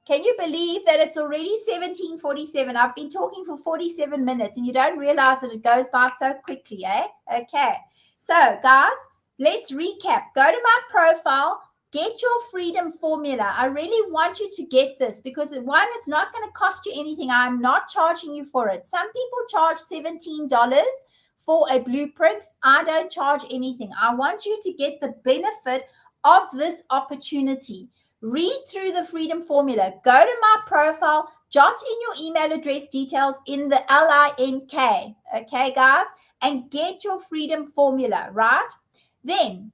Can you believe that it's already 17:47? I've been talking for 47 minutes and you don't realize that it goes by so quickly, eh? Okay. So, guys, let's recap. Go to my profile, get your freedom formula. I really want you to get this because, one, it's not going to cost you anything. I'm not charging you for it. Some people charge $17 for a blueprint. I don't charge anything. I want you to get the benefit of this opportunity. Read through the freedom formula. Go to my profile, jot in your email address details in the link, okay, guys, and get your freedom formula, right? Then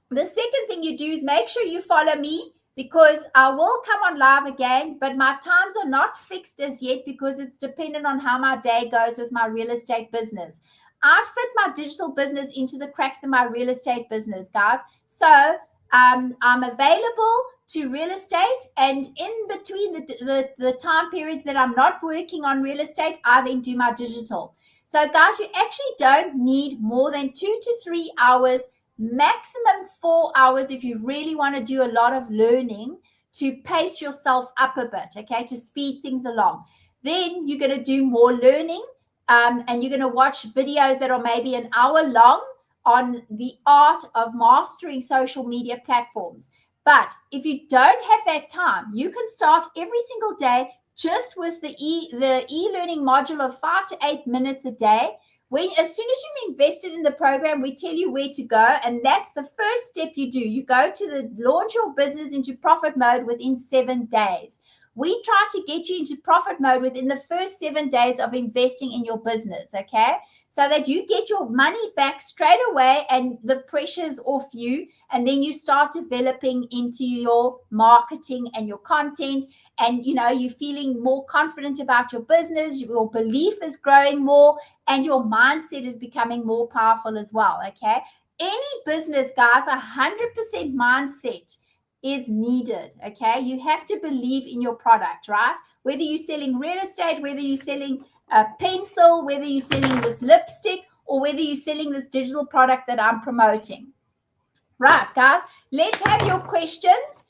the second thing you do is make sure you follow me because I will come on live again, but my times are not fixed as yet because it's dependent on how my day goes with my real estate business. I fit my digital business into the cracks of my real estate business, guys. So I'm available to real estate, and in between the time periods that I'm not working on real estate, I then do my digital. So guys, you actually don't need more than 2 to 3 hours, maximum 4 hours if you really want to do a lot of learning to pace yourself up a bit, okay, to speed things along. Then you're going to do more learning, and you're going to watch videos that are maybe an hour long on the art of mastering social media platforms. But if you don't have that time, you can start every single day just with the e-learning module of 5 to 8 minutes a day. As soon as you've invested in the program, we tell you where to go, and that's the first step you do. You go to the launch your business into profit mode within 7 days. We try to get you into profit mode within the first 7 days of investing in your business, okay? So that you get your money back straight away and the pressure's off you, and then you start developing into your marketing and your content, and you're feeling more confident about your business, your belief is growing more, and your mindset is becoming more powerful as well, okay? Any business, guys, 100% mindset is needed, okay? You have to believe in your product, right? Whether you're selling real estate, whether you're selling a pencil, whether you're selling this lipstick, or whether you're selling this digital product that I'm promoting. Right, guys, let's have your questions.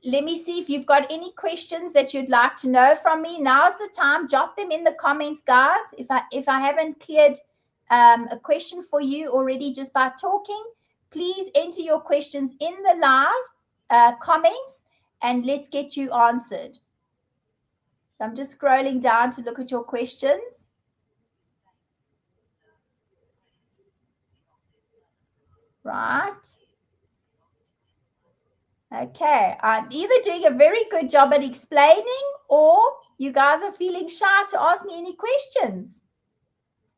Let me see if you've got any questions that you'd like to know from me. Now's the time. Jot them in the comments, guys. If I haven't cleared a question for you already just by talking, please enter your questions in the live comments and let's get you answered. I'm just scrolling down to look at your questions. Right. Okay. I'm either doing a very good job at explaining or you guys are feeling shy to ask me any questions.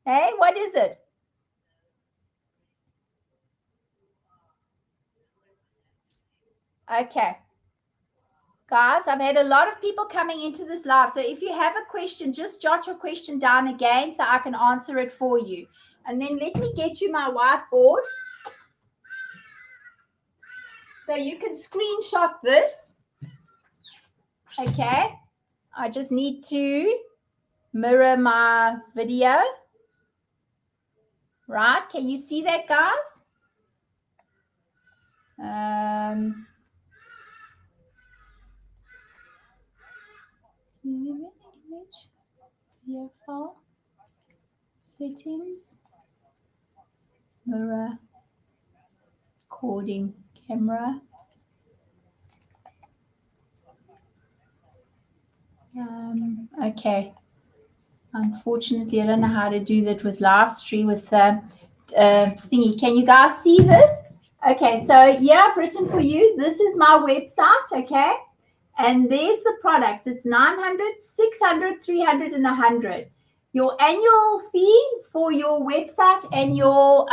Hey, what is it? Okay. Guys, I've had a lot of people coming into this live. So if you have a question, just jot your question down again so I can answer it for you. And then let me get you my whiteboard. So you can screenshot this. Okay. I just need to mirror my video. Right. Can you see that, guys? Image, video file, settings, mirror, recording camera. Okay. Unfortunately, I don't know how to do that with live stream with the thingy. Can you guys see this? Okay, so yeah, I've written for you. This is my website, okay? And there's the products. It's 900, 600, 300, and 100. your annual fee for your website and your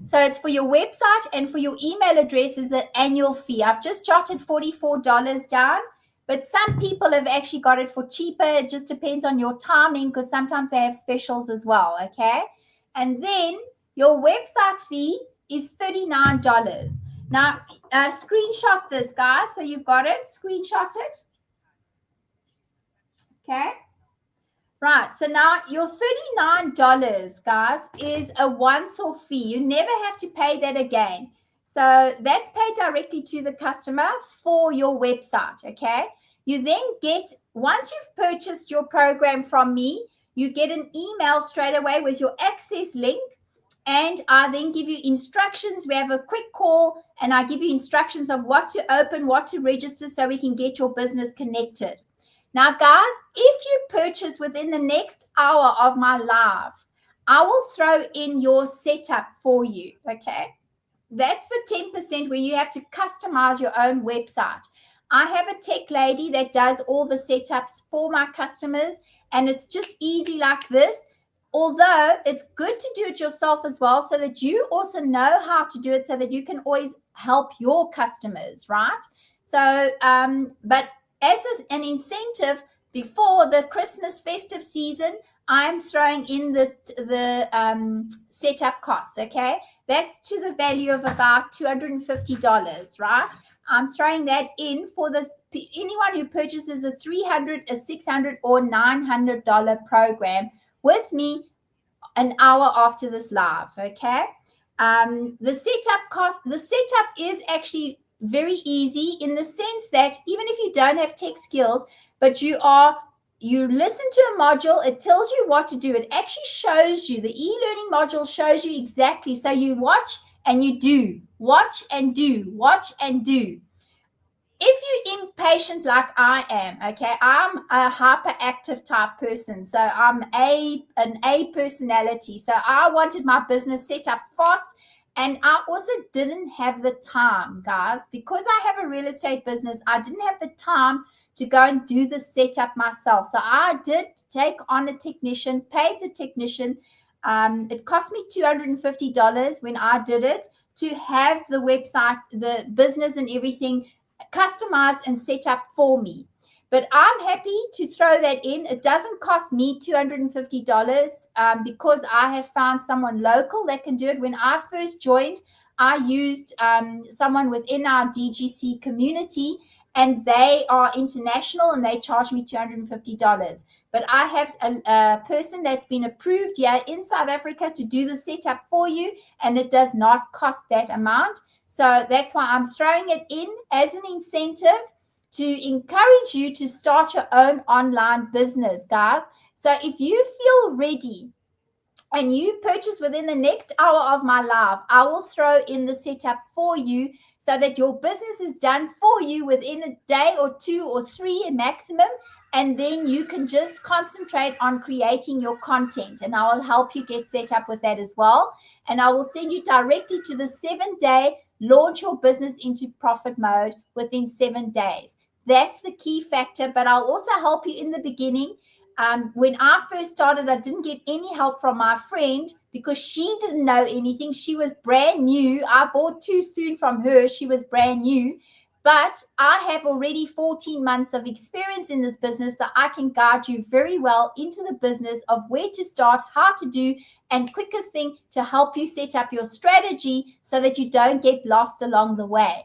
so it's for your website and for your email address is an annual fee. I've just jotted $44 down, but some people have actually got it for cheaper. It just depends on your timing because sometimes they have specials as well. Okay, and then your website fee is $39. Now screenshot this, guys, so you've got it. Screenshot it. Okay. Right, so now your $39, guys, is a once-off fee. You never have to pay that again. So that's paid directly to the customer for your website, okay? You then get, once you've purchased your program from me, you get an email straight away with your access link, and I then give you instructions. We have a quick call, and I give you instructions of what to open, what to register, so we can get your business connected. Now, guys, if you purchase within the next hour of my live, I will throw in your setup for you, okay? That's the 10% where you have to customize your own website. I have a tech lady that does all the setups for my customers, and it's just easy like this. Although it's good to do it yourself as well so that you also know how to do it so that you can always help your customers, right? So, but as an incentive before the Christmas festive season, I'm throwing in the setup costs, okay? That's to the value of about $250, right? I'm throwing that in for anyone who purchases a $300, a $600, or $900 program with me an hour after this live, okay? The setup is actually very easy in the sense that even if you don't have tech skills, but you listen to a module, it tells you what to do. It actually shows you, the e-learning module shows you exactly. So you watch and you do, watch and do, watch and do. If you're impatient like I am, okay, I'm a hyperactive type person. So I'm an A personality. So I wanted my business set up fast. And I also didn't have the time, guys, because I have a real estate business. I didn't have the time to go and do the setup myself. So I did take on a technician, paid the technician. It cost me $250 when I did it to have the website, the business and everything customized and set up for me. But I'm happy to throw that in. It doesn't cost me $250 because I have found someone local that can do it. When I first joined, I used someone within our DGC community, and they are international and they charge me $250. But I have a person that's been approved here in South Africa to do the setup for you, and it does not cost that amount. So that's why I'm throwing it in as an incentive to encourage you to start your own online business, guys. So if you feel ready and you purchase within the next hour of my live, I will throw in the setup for you so that your business is done for you within a day or 2 or 3 maximum. And then you can just concentrate on creating your content, and I will help you get set up with that as well. And I will send you directly to the 7-day launch your business into profit mode within 7 days. That's the key factor, but I'll also help you in the beginning. When I first started, I didn't get any help from my friend because she didn't know anything. She was brand new. I bought too soon from her. She was brand new. But I have already 14 months of experience in this business, so I can guide you very well into the business of where to start, how to do, and quickest thing to help you set up your strategy so that you don't get lost along the way.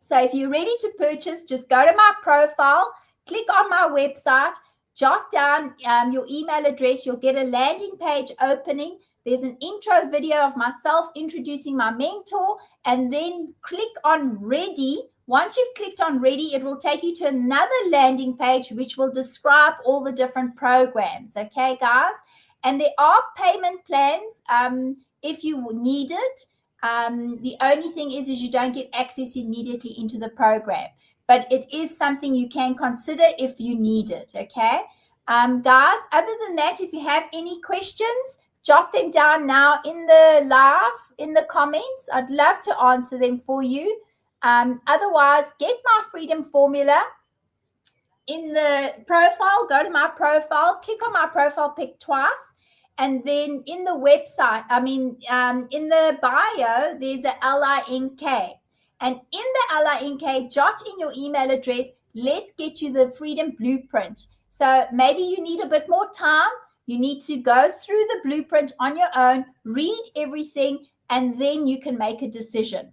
So if you're ready to purchase, just go to my profile, click on my website, jot down your email address. You'll get a landing page opening. There's an intro video of myself introducing my mentor, and then click on ready. Once you've clicked on ready, it will take you to another landing page which will describe all the different programs. Okay, guys? And there are payment plans if you need it. The only thing is you don't get access immediately into the program, but it is something you can consider if you need it. Okay, guys, other than that, if you have any questions, jot them down now in the live, in the comments. I'd love to answer them for you. Otherwise, get my freedom formula. the profile, go to my profile, click on my profile pic twice. And then in the website, in the bio, there's a LINK. And in the LINK, jot in your email address. Let's get you the Freedom Blueprint. So maybe you need a bit more time. You need to go through the blueprint on your own, read everything, and then you can make a decision.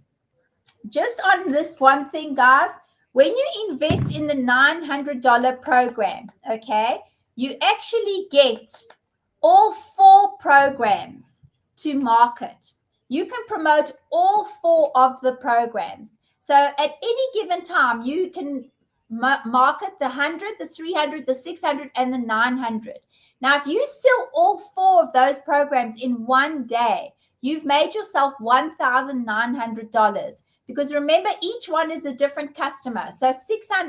Just on this one thing, guys, when you invest in the $900 program, okay, you actually get all 4 programs to market. You can promote all 4 of the programs. So at any given time, you can market the 100, the 300, the 600, and the 900. Now, if you sell all 4 of those programs in one day, you've made yourself $1,900. Because remember, each one is a different customer. So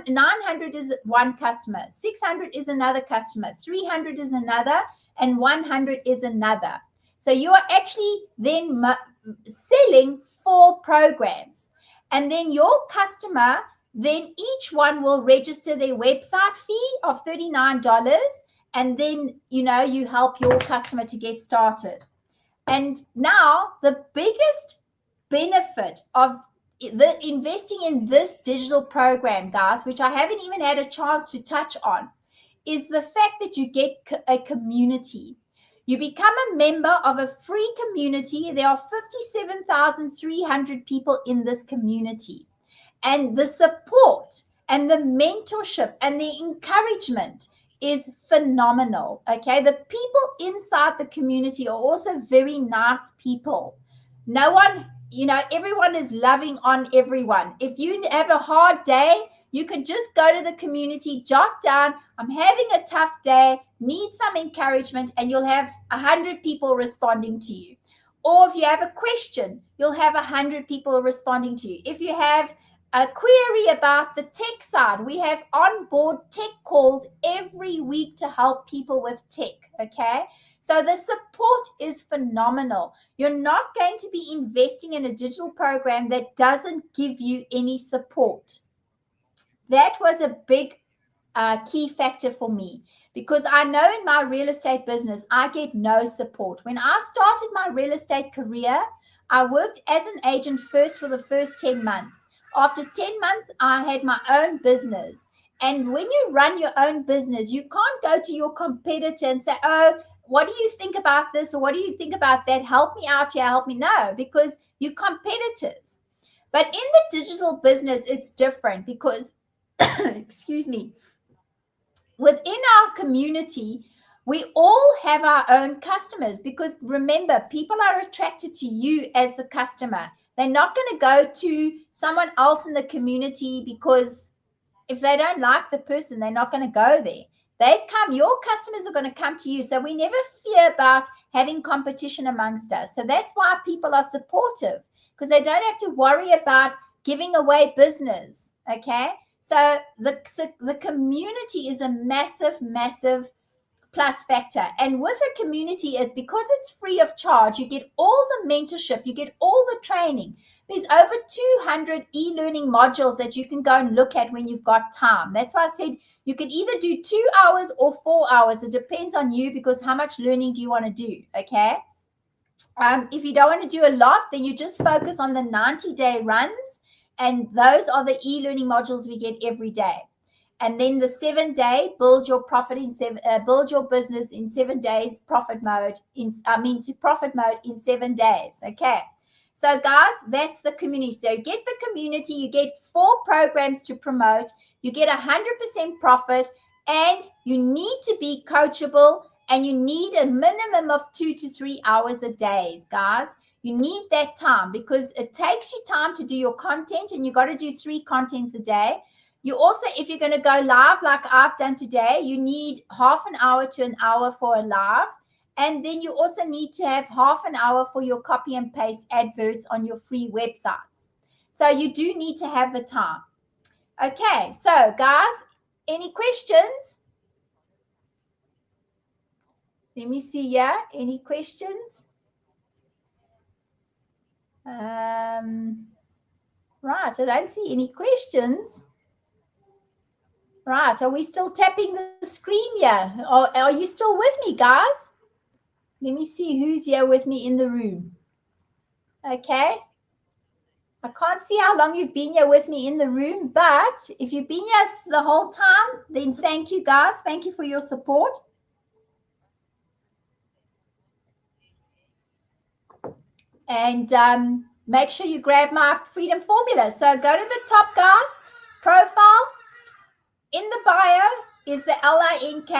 900 is one customer, 600 is another customer, 300 is another, and 100 is another. So you are actually then selling 4 programs. And then your customer, then each one will register their website fee of $39. And then, you help your customer to get started. And now the biggest benefit of the investing in this digital program, guys, which I haven't even had a chance to touch on, is the fact that you get a community. You become a member of a free community. There are 57,300 people in this community. And the support and the mentorship and the encouragement is phenomenal. Okay. The people inside the community are also very nice people. No one, everyone is loving on everyone. If you have a hard day, you can just go to the community, jot down, I'm having a tough day, need some encouragement, and you'll have 100 people responding to you. Or if you have a question, you'll have 100 people responding to you. If you have a query about the tech side, we have onboard tech calls every week to help people with tech, okay? So the support is phenomenal. You're not going to be investing in a digital program that doesn't give you any support. That was a big key factor for me, because I know in my real estate business, I get no support. When I started my real estate career, I worked as an agent first for the first 10 months. After 10 months, I had my own business. And when you run your own business, you can't go to your competitor and say, oh, what do you think about this? Or what do you think about that? Help me out here, help me. No, because you're competitors. But in the digital business, it's different because, excuse me, within our community, we all have our own customers, because remember, people are attracted to you as the customer. They're not going to go to someone else in the community, because if they don't like the person, they're not going to go there. Your customers are going to come to you. So we never fear about having competition amongst us. So that's why people are supportive, because they don't have to worry about giving away business. Okay. So the community is a massive, massive plus factor. And with a community, because it's free of charge, you get all the mentorship, you get all the training. There's over 200 e-learning modules that you can go and look at when you've got time. That's why I said you can either do 2 hours or 4 hours. It depends on you, because how much learning do you want to do? Okay. If you don't want to do a lot, then you just focus on the 90-day runs. And those are the e-learning modules we get every day. And then the 7-day build your business in 7 days profit mode to profit mode in 7 days. Okay. So guys, that's the community. So you get the community, you get 4 programs to promote, you get 100% profit, and you need to be coachable, and you need a minimum of 2 to 3 hours a day, guys. You need that time, because it takes you time to do your content, and you got to do 3 contents a day. You also, if you're going to go live like I've done today, you need half an hour to an hour for a live. And then you also need to have half an hour for your copy and paste adverts on your free websites. So you do need to have the time. Okay, so guys, any questions? Let me see here. Any questions? Right, I don't see any questions. Right. Are we still tapping the screen here? Or are you still with me, guys? Let me see who's here with me in the room. Okay. I can't see how long you've been here with me in the room, but if you've been here the whole time, then thank you, guys. Thank you for your support. And make sure you grab my freedom formula. So go to the top, guys. Profile. In the bio is the LINK.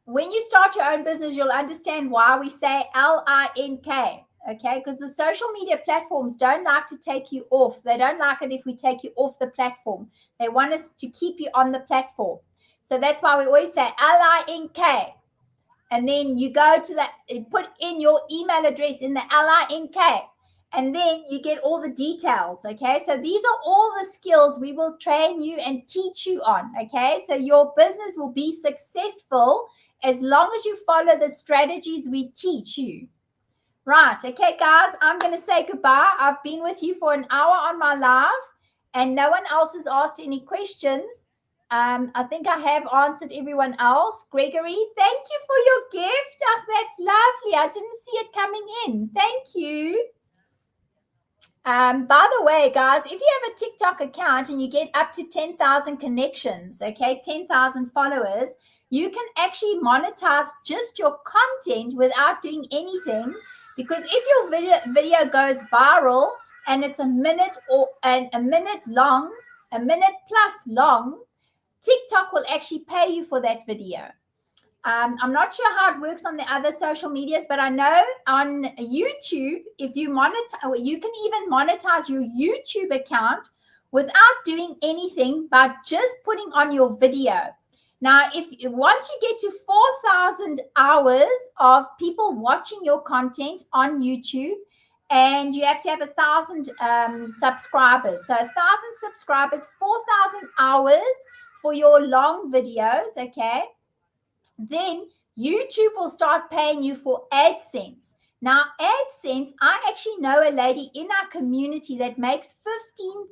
When you start your own business, you'll understand why we say LINK. Okay, because the social media platforms don't like to take you off. They don't like it if we take you off the platform. They want us to keep you on the platform. So that's why we always say LINK. And then you go to that, put in your email address in the LINK. And then you get all the details. Okay, so these are all the skills we will train you and teach you on. Okay, so your business will be successful as long as you follow the strategies we teach you. Right. Okay, guys, I'm going to say goodbye. I've been with you for an hour on my live and no one else has asked any questions. I think I have answered everyone else. Gregory, thank you for your gift. Oh, that's lovely. I didn't see it coming in. Thank you. By the way, guys, if you have a TikTok account and you get up to 10,000 connections, okay, 10,000 followers, you can actually monetize just your content without doing anything. Because if your video goes viral and it's a minute long, a minute plus long, TikTok will actually pay you for that video. I'm not sure how it works on the other social medias, but I know on YouTube, if you monetize, you can even monetize your YouTube account without doing anything but just putting on your video. Now, once you get to 4,000 hours of people watching your content on YouTube, and you have to have 1,000 subscribers. So 1,000 subscribers, 4,000 hours for your long videos, okay? Then YouTube will start paying you for AdSense. Now, AdSense, I actually know a lady in our community that makes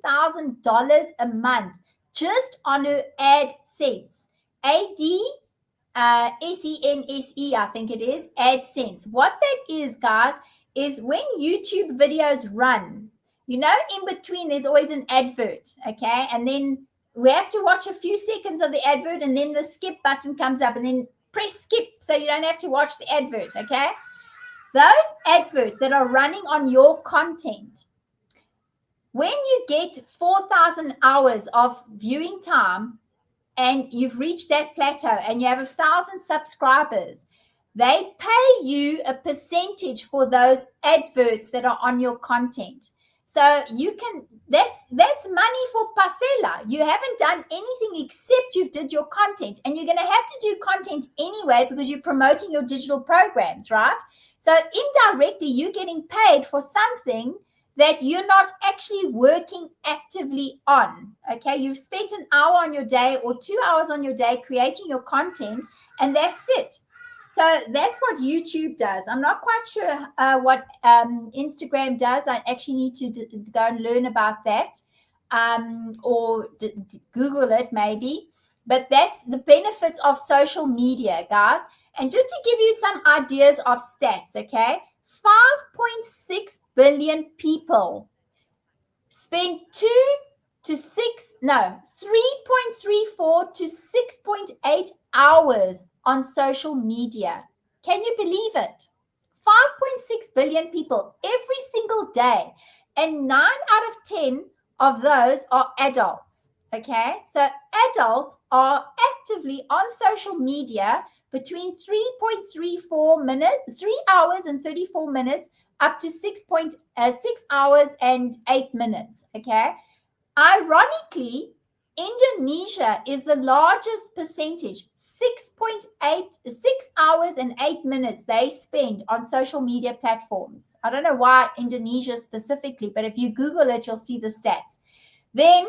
$15,000 a month just on her AdSense. AdSense, I think it is, AdSense. What that is, guys, is when YouTube videos run, you know, in between there's always an advert, okay? And then we have to watch a few seconds of the advert and then the skip button comes up and then press skip so you don't have to watch the advert, okay? Those adverts that are running on your content, when you get 4,000 hours of viewing time and you've reached that plateau and you have 1,000 subscribers, they pay you a percentage for those adverts that are on your content. So you can, that's money for parcela. You haven't done anything except you did your content, and you're going to have to do content anyway because you're promoting your digital programs, right? So indirectly, you're getting paid for something that you're not actually working actively on, okay? You've spent an hour on your day or 2 hours on your day creating your content, and that's it. So that's what YouTube does. I'm not quite sure what Instagram does. I actually need to go and learn about that or Google it maybe. But that's the benefits of social media, guys. And just to give you some ideas of stats, okay? 5.6 billion people spend 3.34 to 6.8 hours on social media. Can you believe it? 5.6 billion people every single day. And 9 out of 10 of those are adults. Okay? So adults are actively on social media between 3 hours and 34 minutes up to 6 hours and 8 minutes. Okay? Ironically, Indonesia is the largest percentage, 6 hours and 8 minutes they spend on social media platforms. I don't know why Indonesia specifically, but if you Google it, you'll see the stats. Then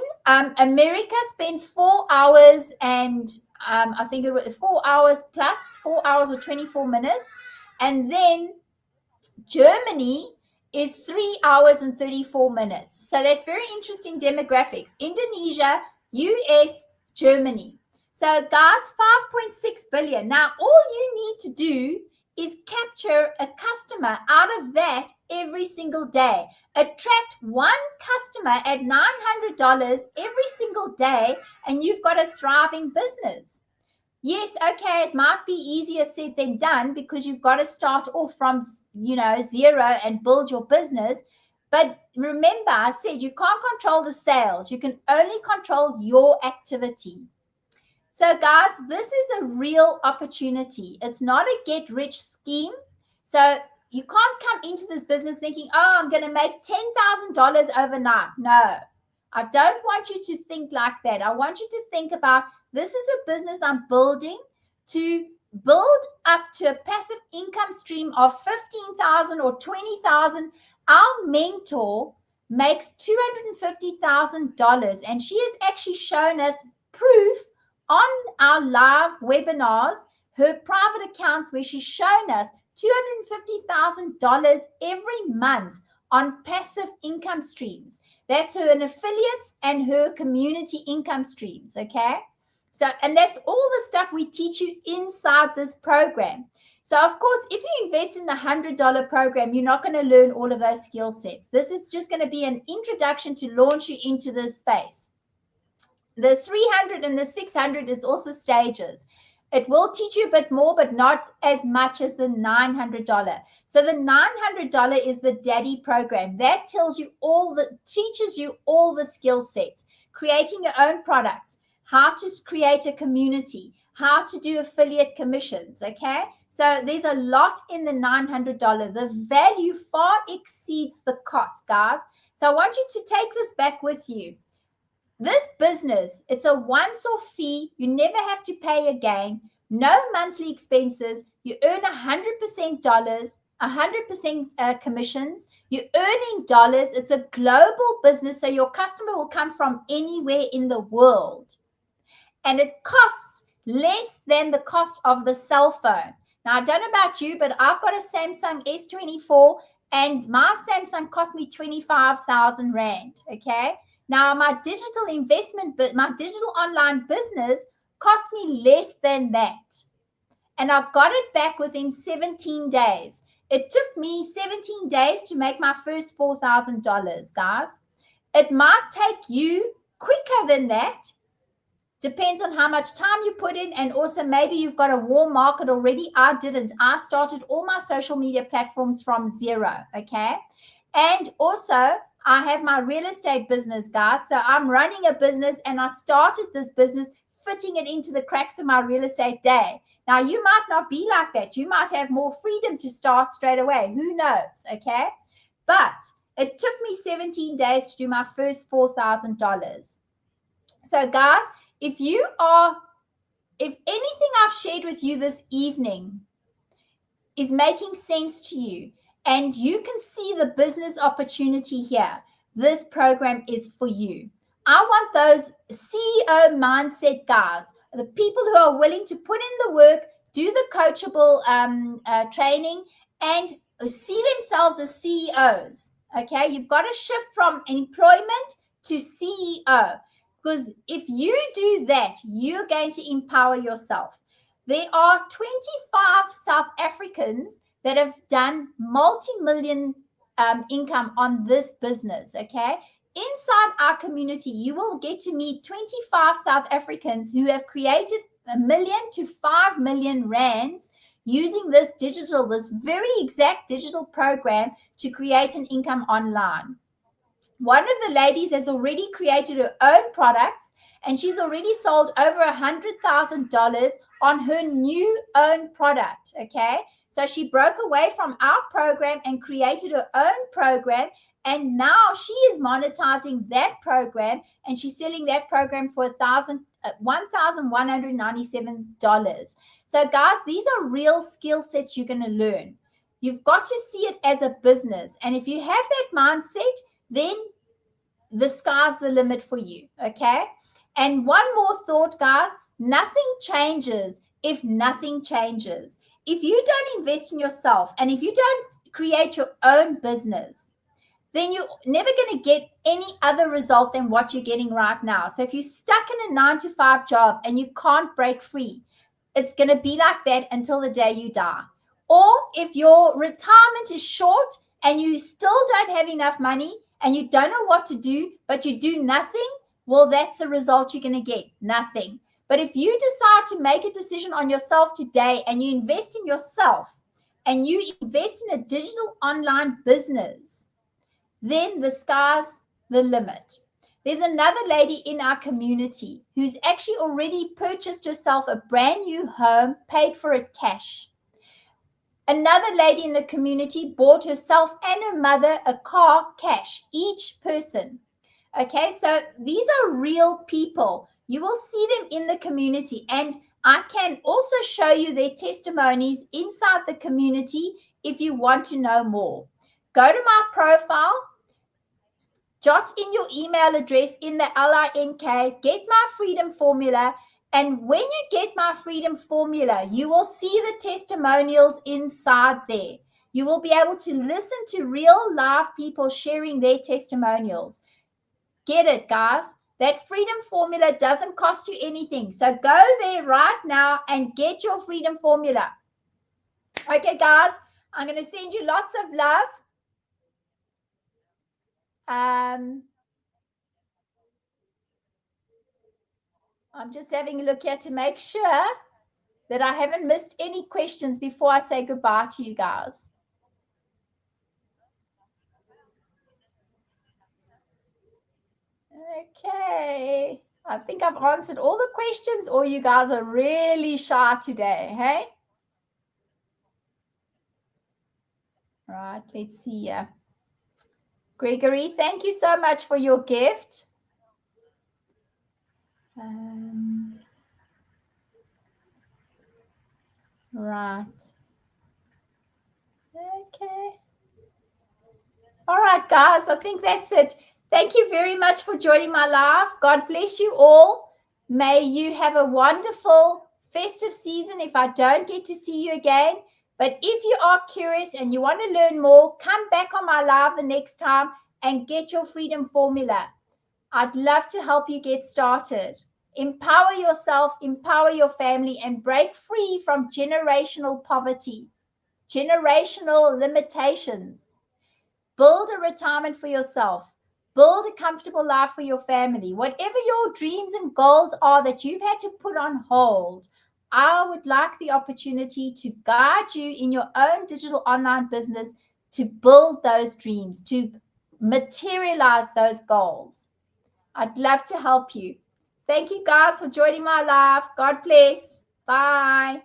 America spends 4 hours and I think it was 4 hours plus 4 hours or 24 minutes. And then Germany is 3 hours and 34 minutes. So that's very interesting demographics. Indonesia, US, Germany. So guys, 5.6 billion. Now, all you need to do is capture a customer out of that every single day. Attract one customer at $900 every single day, and you've got a thriving business. Yes, okay, it might be easier said than done because you've got to start off from, zero and build your business. But remember, I said you can't control the sales. You can only control your activity. So guys, this is a real opportunity. It's not a get-rich scheme. So you can't come into this business thinking, oh, I'm going to make $10,000 overnight. No, I don't want you to think like that. I want you to think about, this is a business I'm building to build up to a passive income stream of 15,000 or 20,000. Our mentor makes $250,000, and she has actually shown us proof on our live webinars, her private accounts, where she's shown us $250,000 every month on passive income streams. That's her affiliates and her community income streams, okay? So, and that's all the stuff we teach you inside this program. So, of course, if you invest in the $100 program, you're not going to learn all of those skill sets. This is just going to be an introduction to launch you into this space. The 300 and the 600 is also stages. It will teach you a bit more, but not as much as the $900. So the $900 is the daddy program. That teaches you all the skill sets, creating your own products, how to create a community, how to do affiliate commissions, okay? So there's a lot in the $900. The value far exceeds the cost, guys. So I want you to take this back with you. This business, it's a once-off fee. You never have to pay again. No monthly expenses. You earn 100% dollars, 100% commissions. You're earning dollars. It's a global business, so your customer will come from anywhere in the world. And it costs less than the cost of the cell phone. Now, I don't know about you, but I've got a Samsung S24, and my Samsung cost me 25,000 Rand, okay? Now, my digital investment, my digital online business cost me less than that. And I got it back within 17 days. It took me 17 days to make my first $4,000, guys. It might take you quicker than that. Depends on how much time you put in, and also maybe you've got a warm market already. I didn't. I started all my social media platforms from zero, okay? And also, I have my real estate business, guys. So I'm running a business, and I started this business fitting it into the cracks of my real estate day. Now, you might not be like that. You might have more freedom to start straight away. Who knows, okay? But it took me 17 days to do my first $4,000. So, guys, if anything I've shared with you this evening is making sense to you, and you can see the business opportunity here, this program is for you. I want those CEO mindset guys, the people who are willing to put in the work, do the coachable training, and see themselves as CEOs. Okay, you've got to shift from employment to CEO, because if you do that, you're going to empower yourself. There are 25 South Africans that have done multi-million income on this business, okay? Inside our community, you will get to meet 25 South Africans who have created 1 million to 5 million rands using this very exact digital program to create an income online. One of the ladies has already created her own products, and she's already sold over $100,000 on her new own product, okay? So she broke away from our program and created her own program, and now she is monetizing that program, and she's selling that program for $1,197. So guys, these are real skill sets you're going to learn. You've got to see it as a business, and if you have that mindset, then the sky's the limit for you, okay? And one more thought, guys, nothing changes if nothing changes. If you don't invest in yourself, and if you don't create your own business, then you're never going to get any other result than what you're getting right now. So if you're stuck in a 9-to-5 job and you can't break free, it's going to be like that until the day you die. Or if your retirement is short and you still don't have enough money and you don't know what to do, but you do nothing, well, that's the result you're going to get, nothing. But if you decide to make a decision on yourself today and you invest in yourself and you invest in a digital online business, then the sky's the limit. There's another lady in our community who's actually already purchased herself a brand new home, paid for it cash. Another lady in the community bought herself and her mother a car cash, each person. Okay, so these are real people. You will see them in the community, and I can also show you their testimonies inside the community if you want to know more. Go to my profile, jot in your email address in the LINK, get my freedom formula. And when you get my freedom formula, you will see the testimonials inside there. You will be able to listen to real live people sharing their testimonials. Get it, guys? That freedom formula doesn't cost you anything. So go there right now and get your freedom formula. Okay, guys, I'm going to send you lots of love. I'm just having a look here to make sure that I haven't missed any questions before I say goodbye to you guys. Okay. I think I've answered all the questions, or you guys are really shy today, hey? Right, let's see here. Gregory, thank you so much for your gift. Right. Okay. All right, guys, I think that's it. Thank you very much for joining my live. God bless you all. May you have a wonderful festive season if I don't get to see you again. But if you are curious and you want to learn more, come back on my live the next time and get your freedom formula. I'd love to help you get started. Empower yourself, empower your family, and break free from generational poverty, generational limitations. Build a retirement for yourself. Build a comfortable life for your family. Whatever your dreams and goals are that you've had to put on hold, I would like the opportunity to guide you in your own digital online business to build those dreams, to materialize those goals. I'd love to help you. Thank you guys for joining my live. God bless. Bye.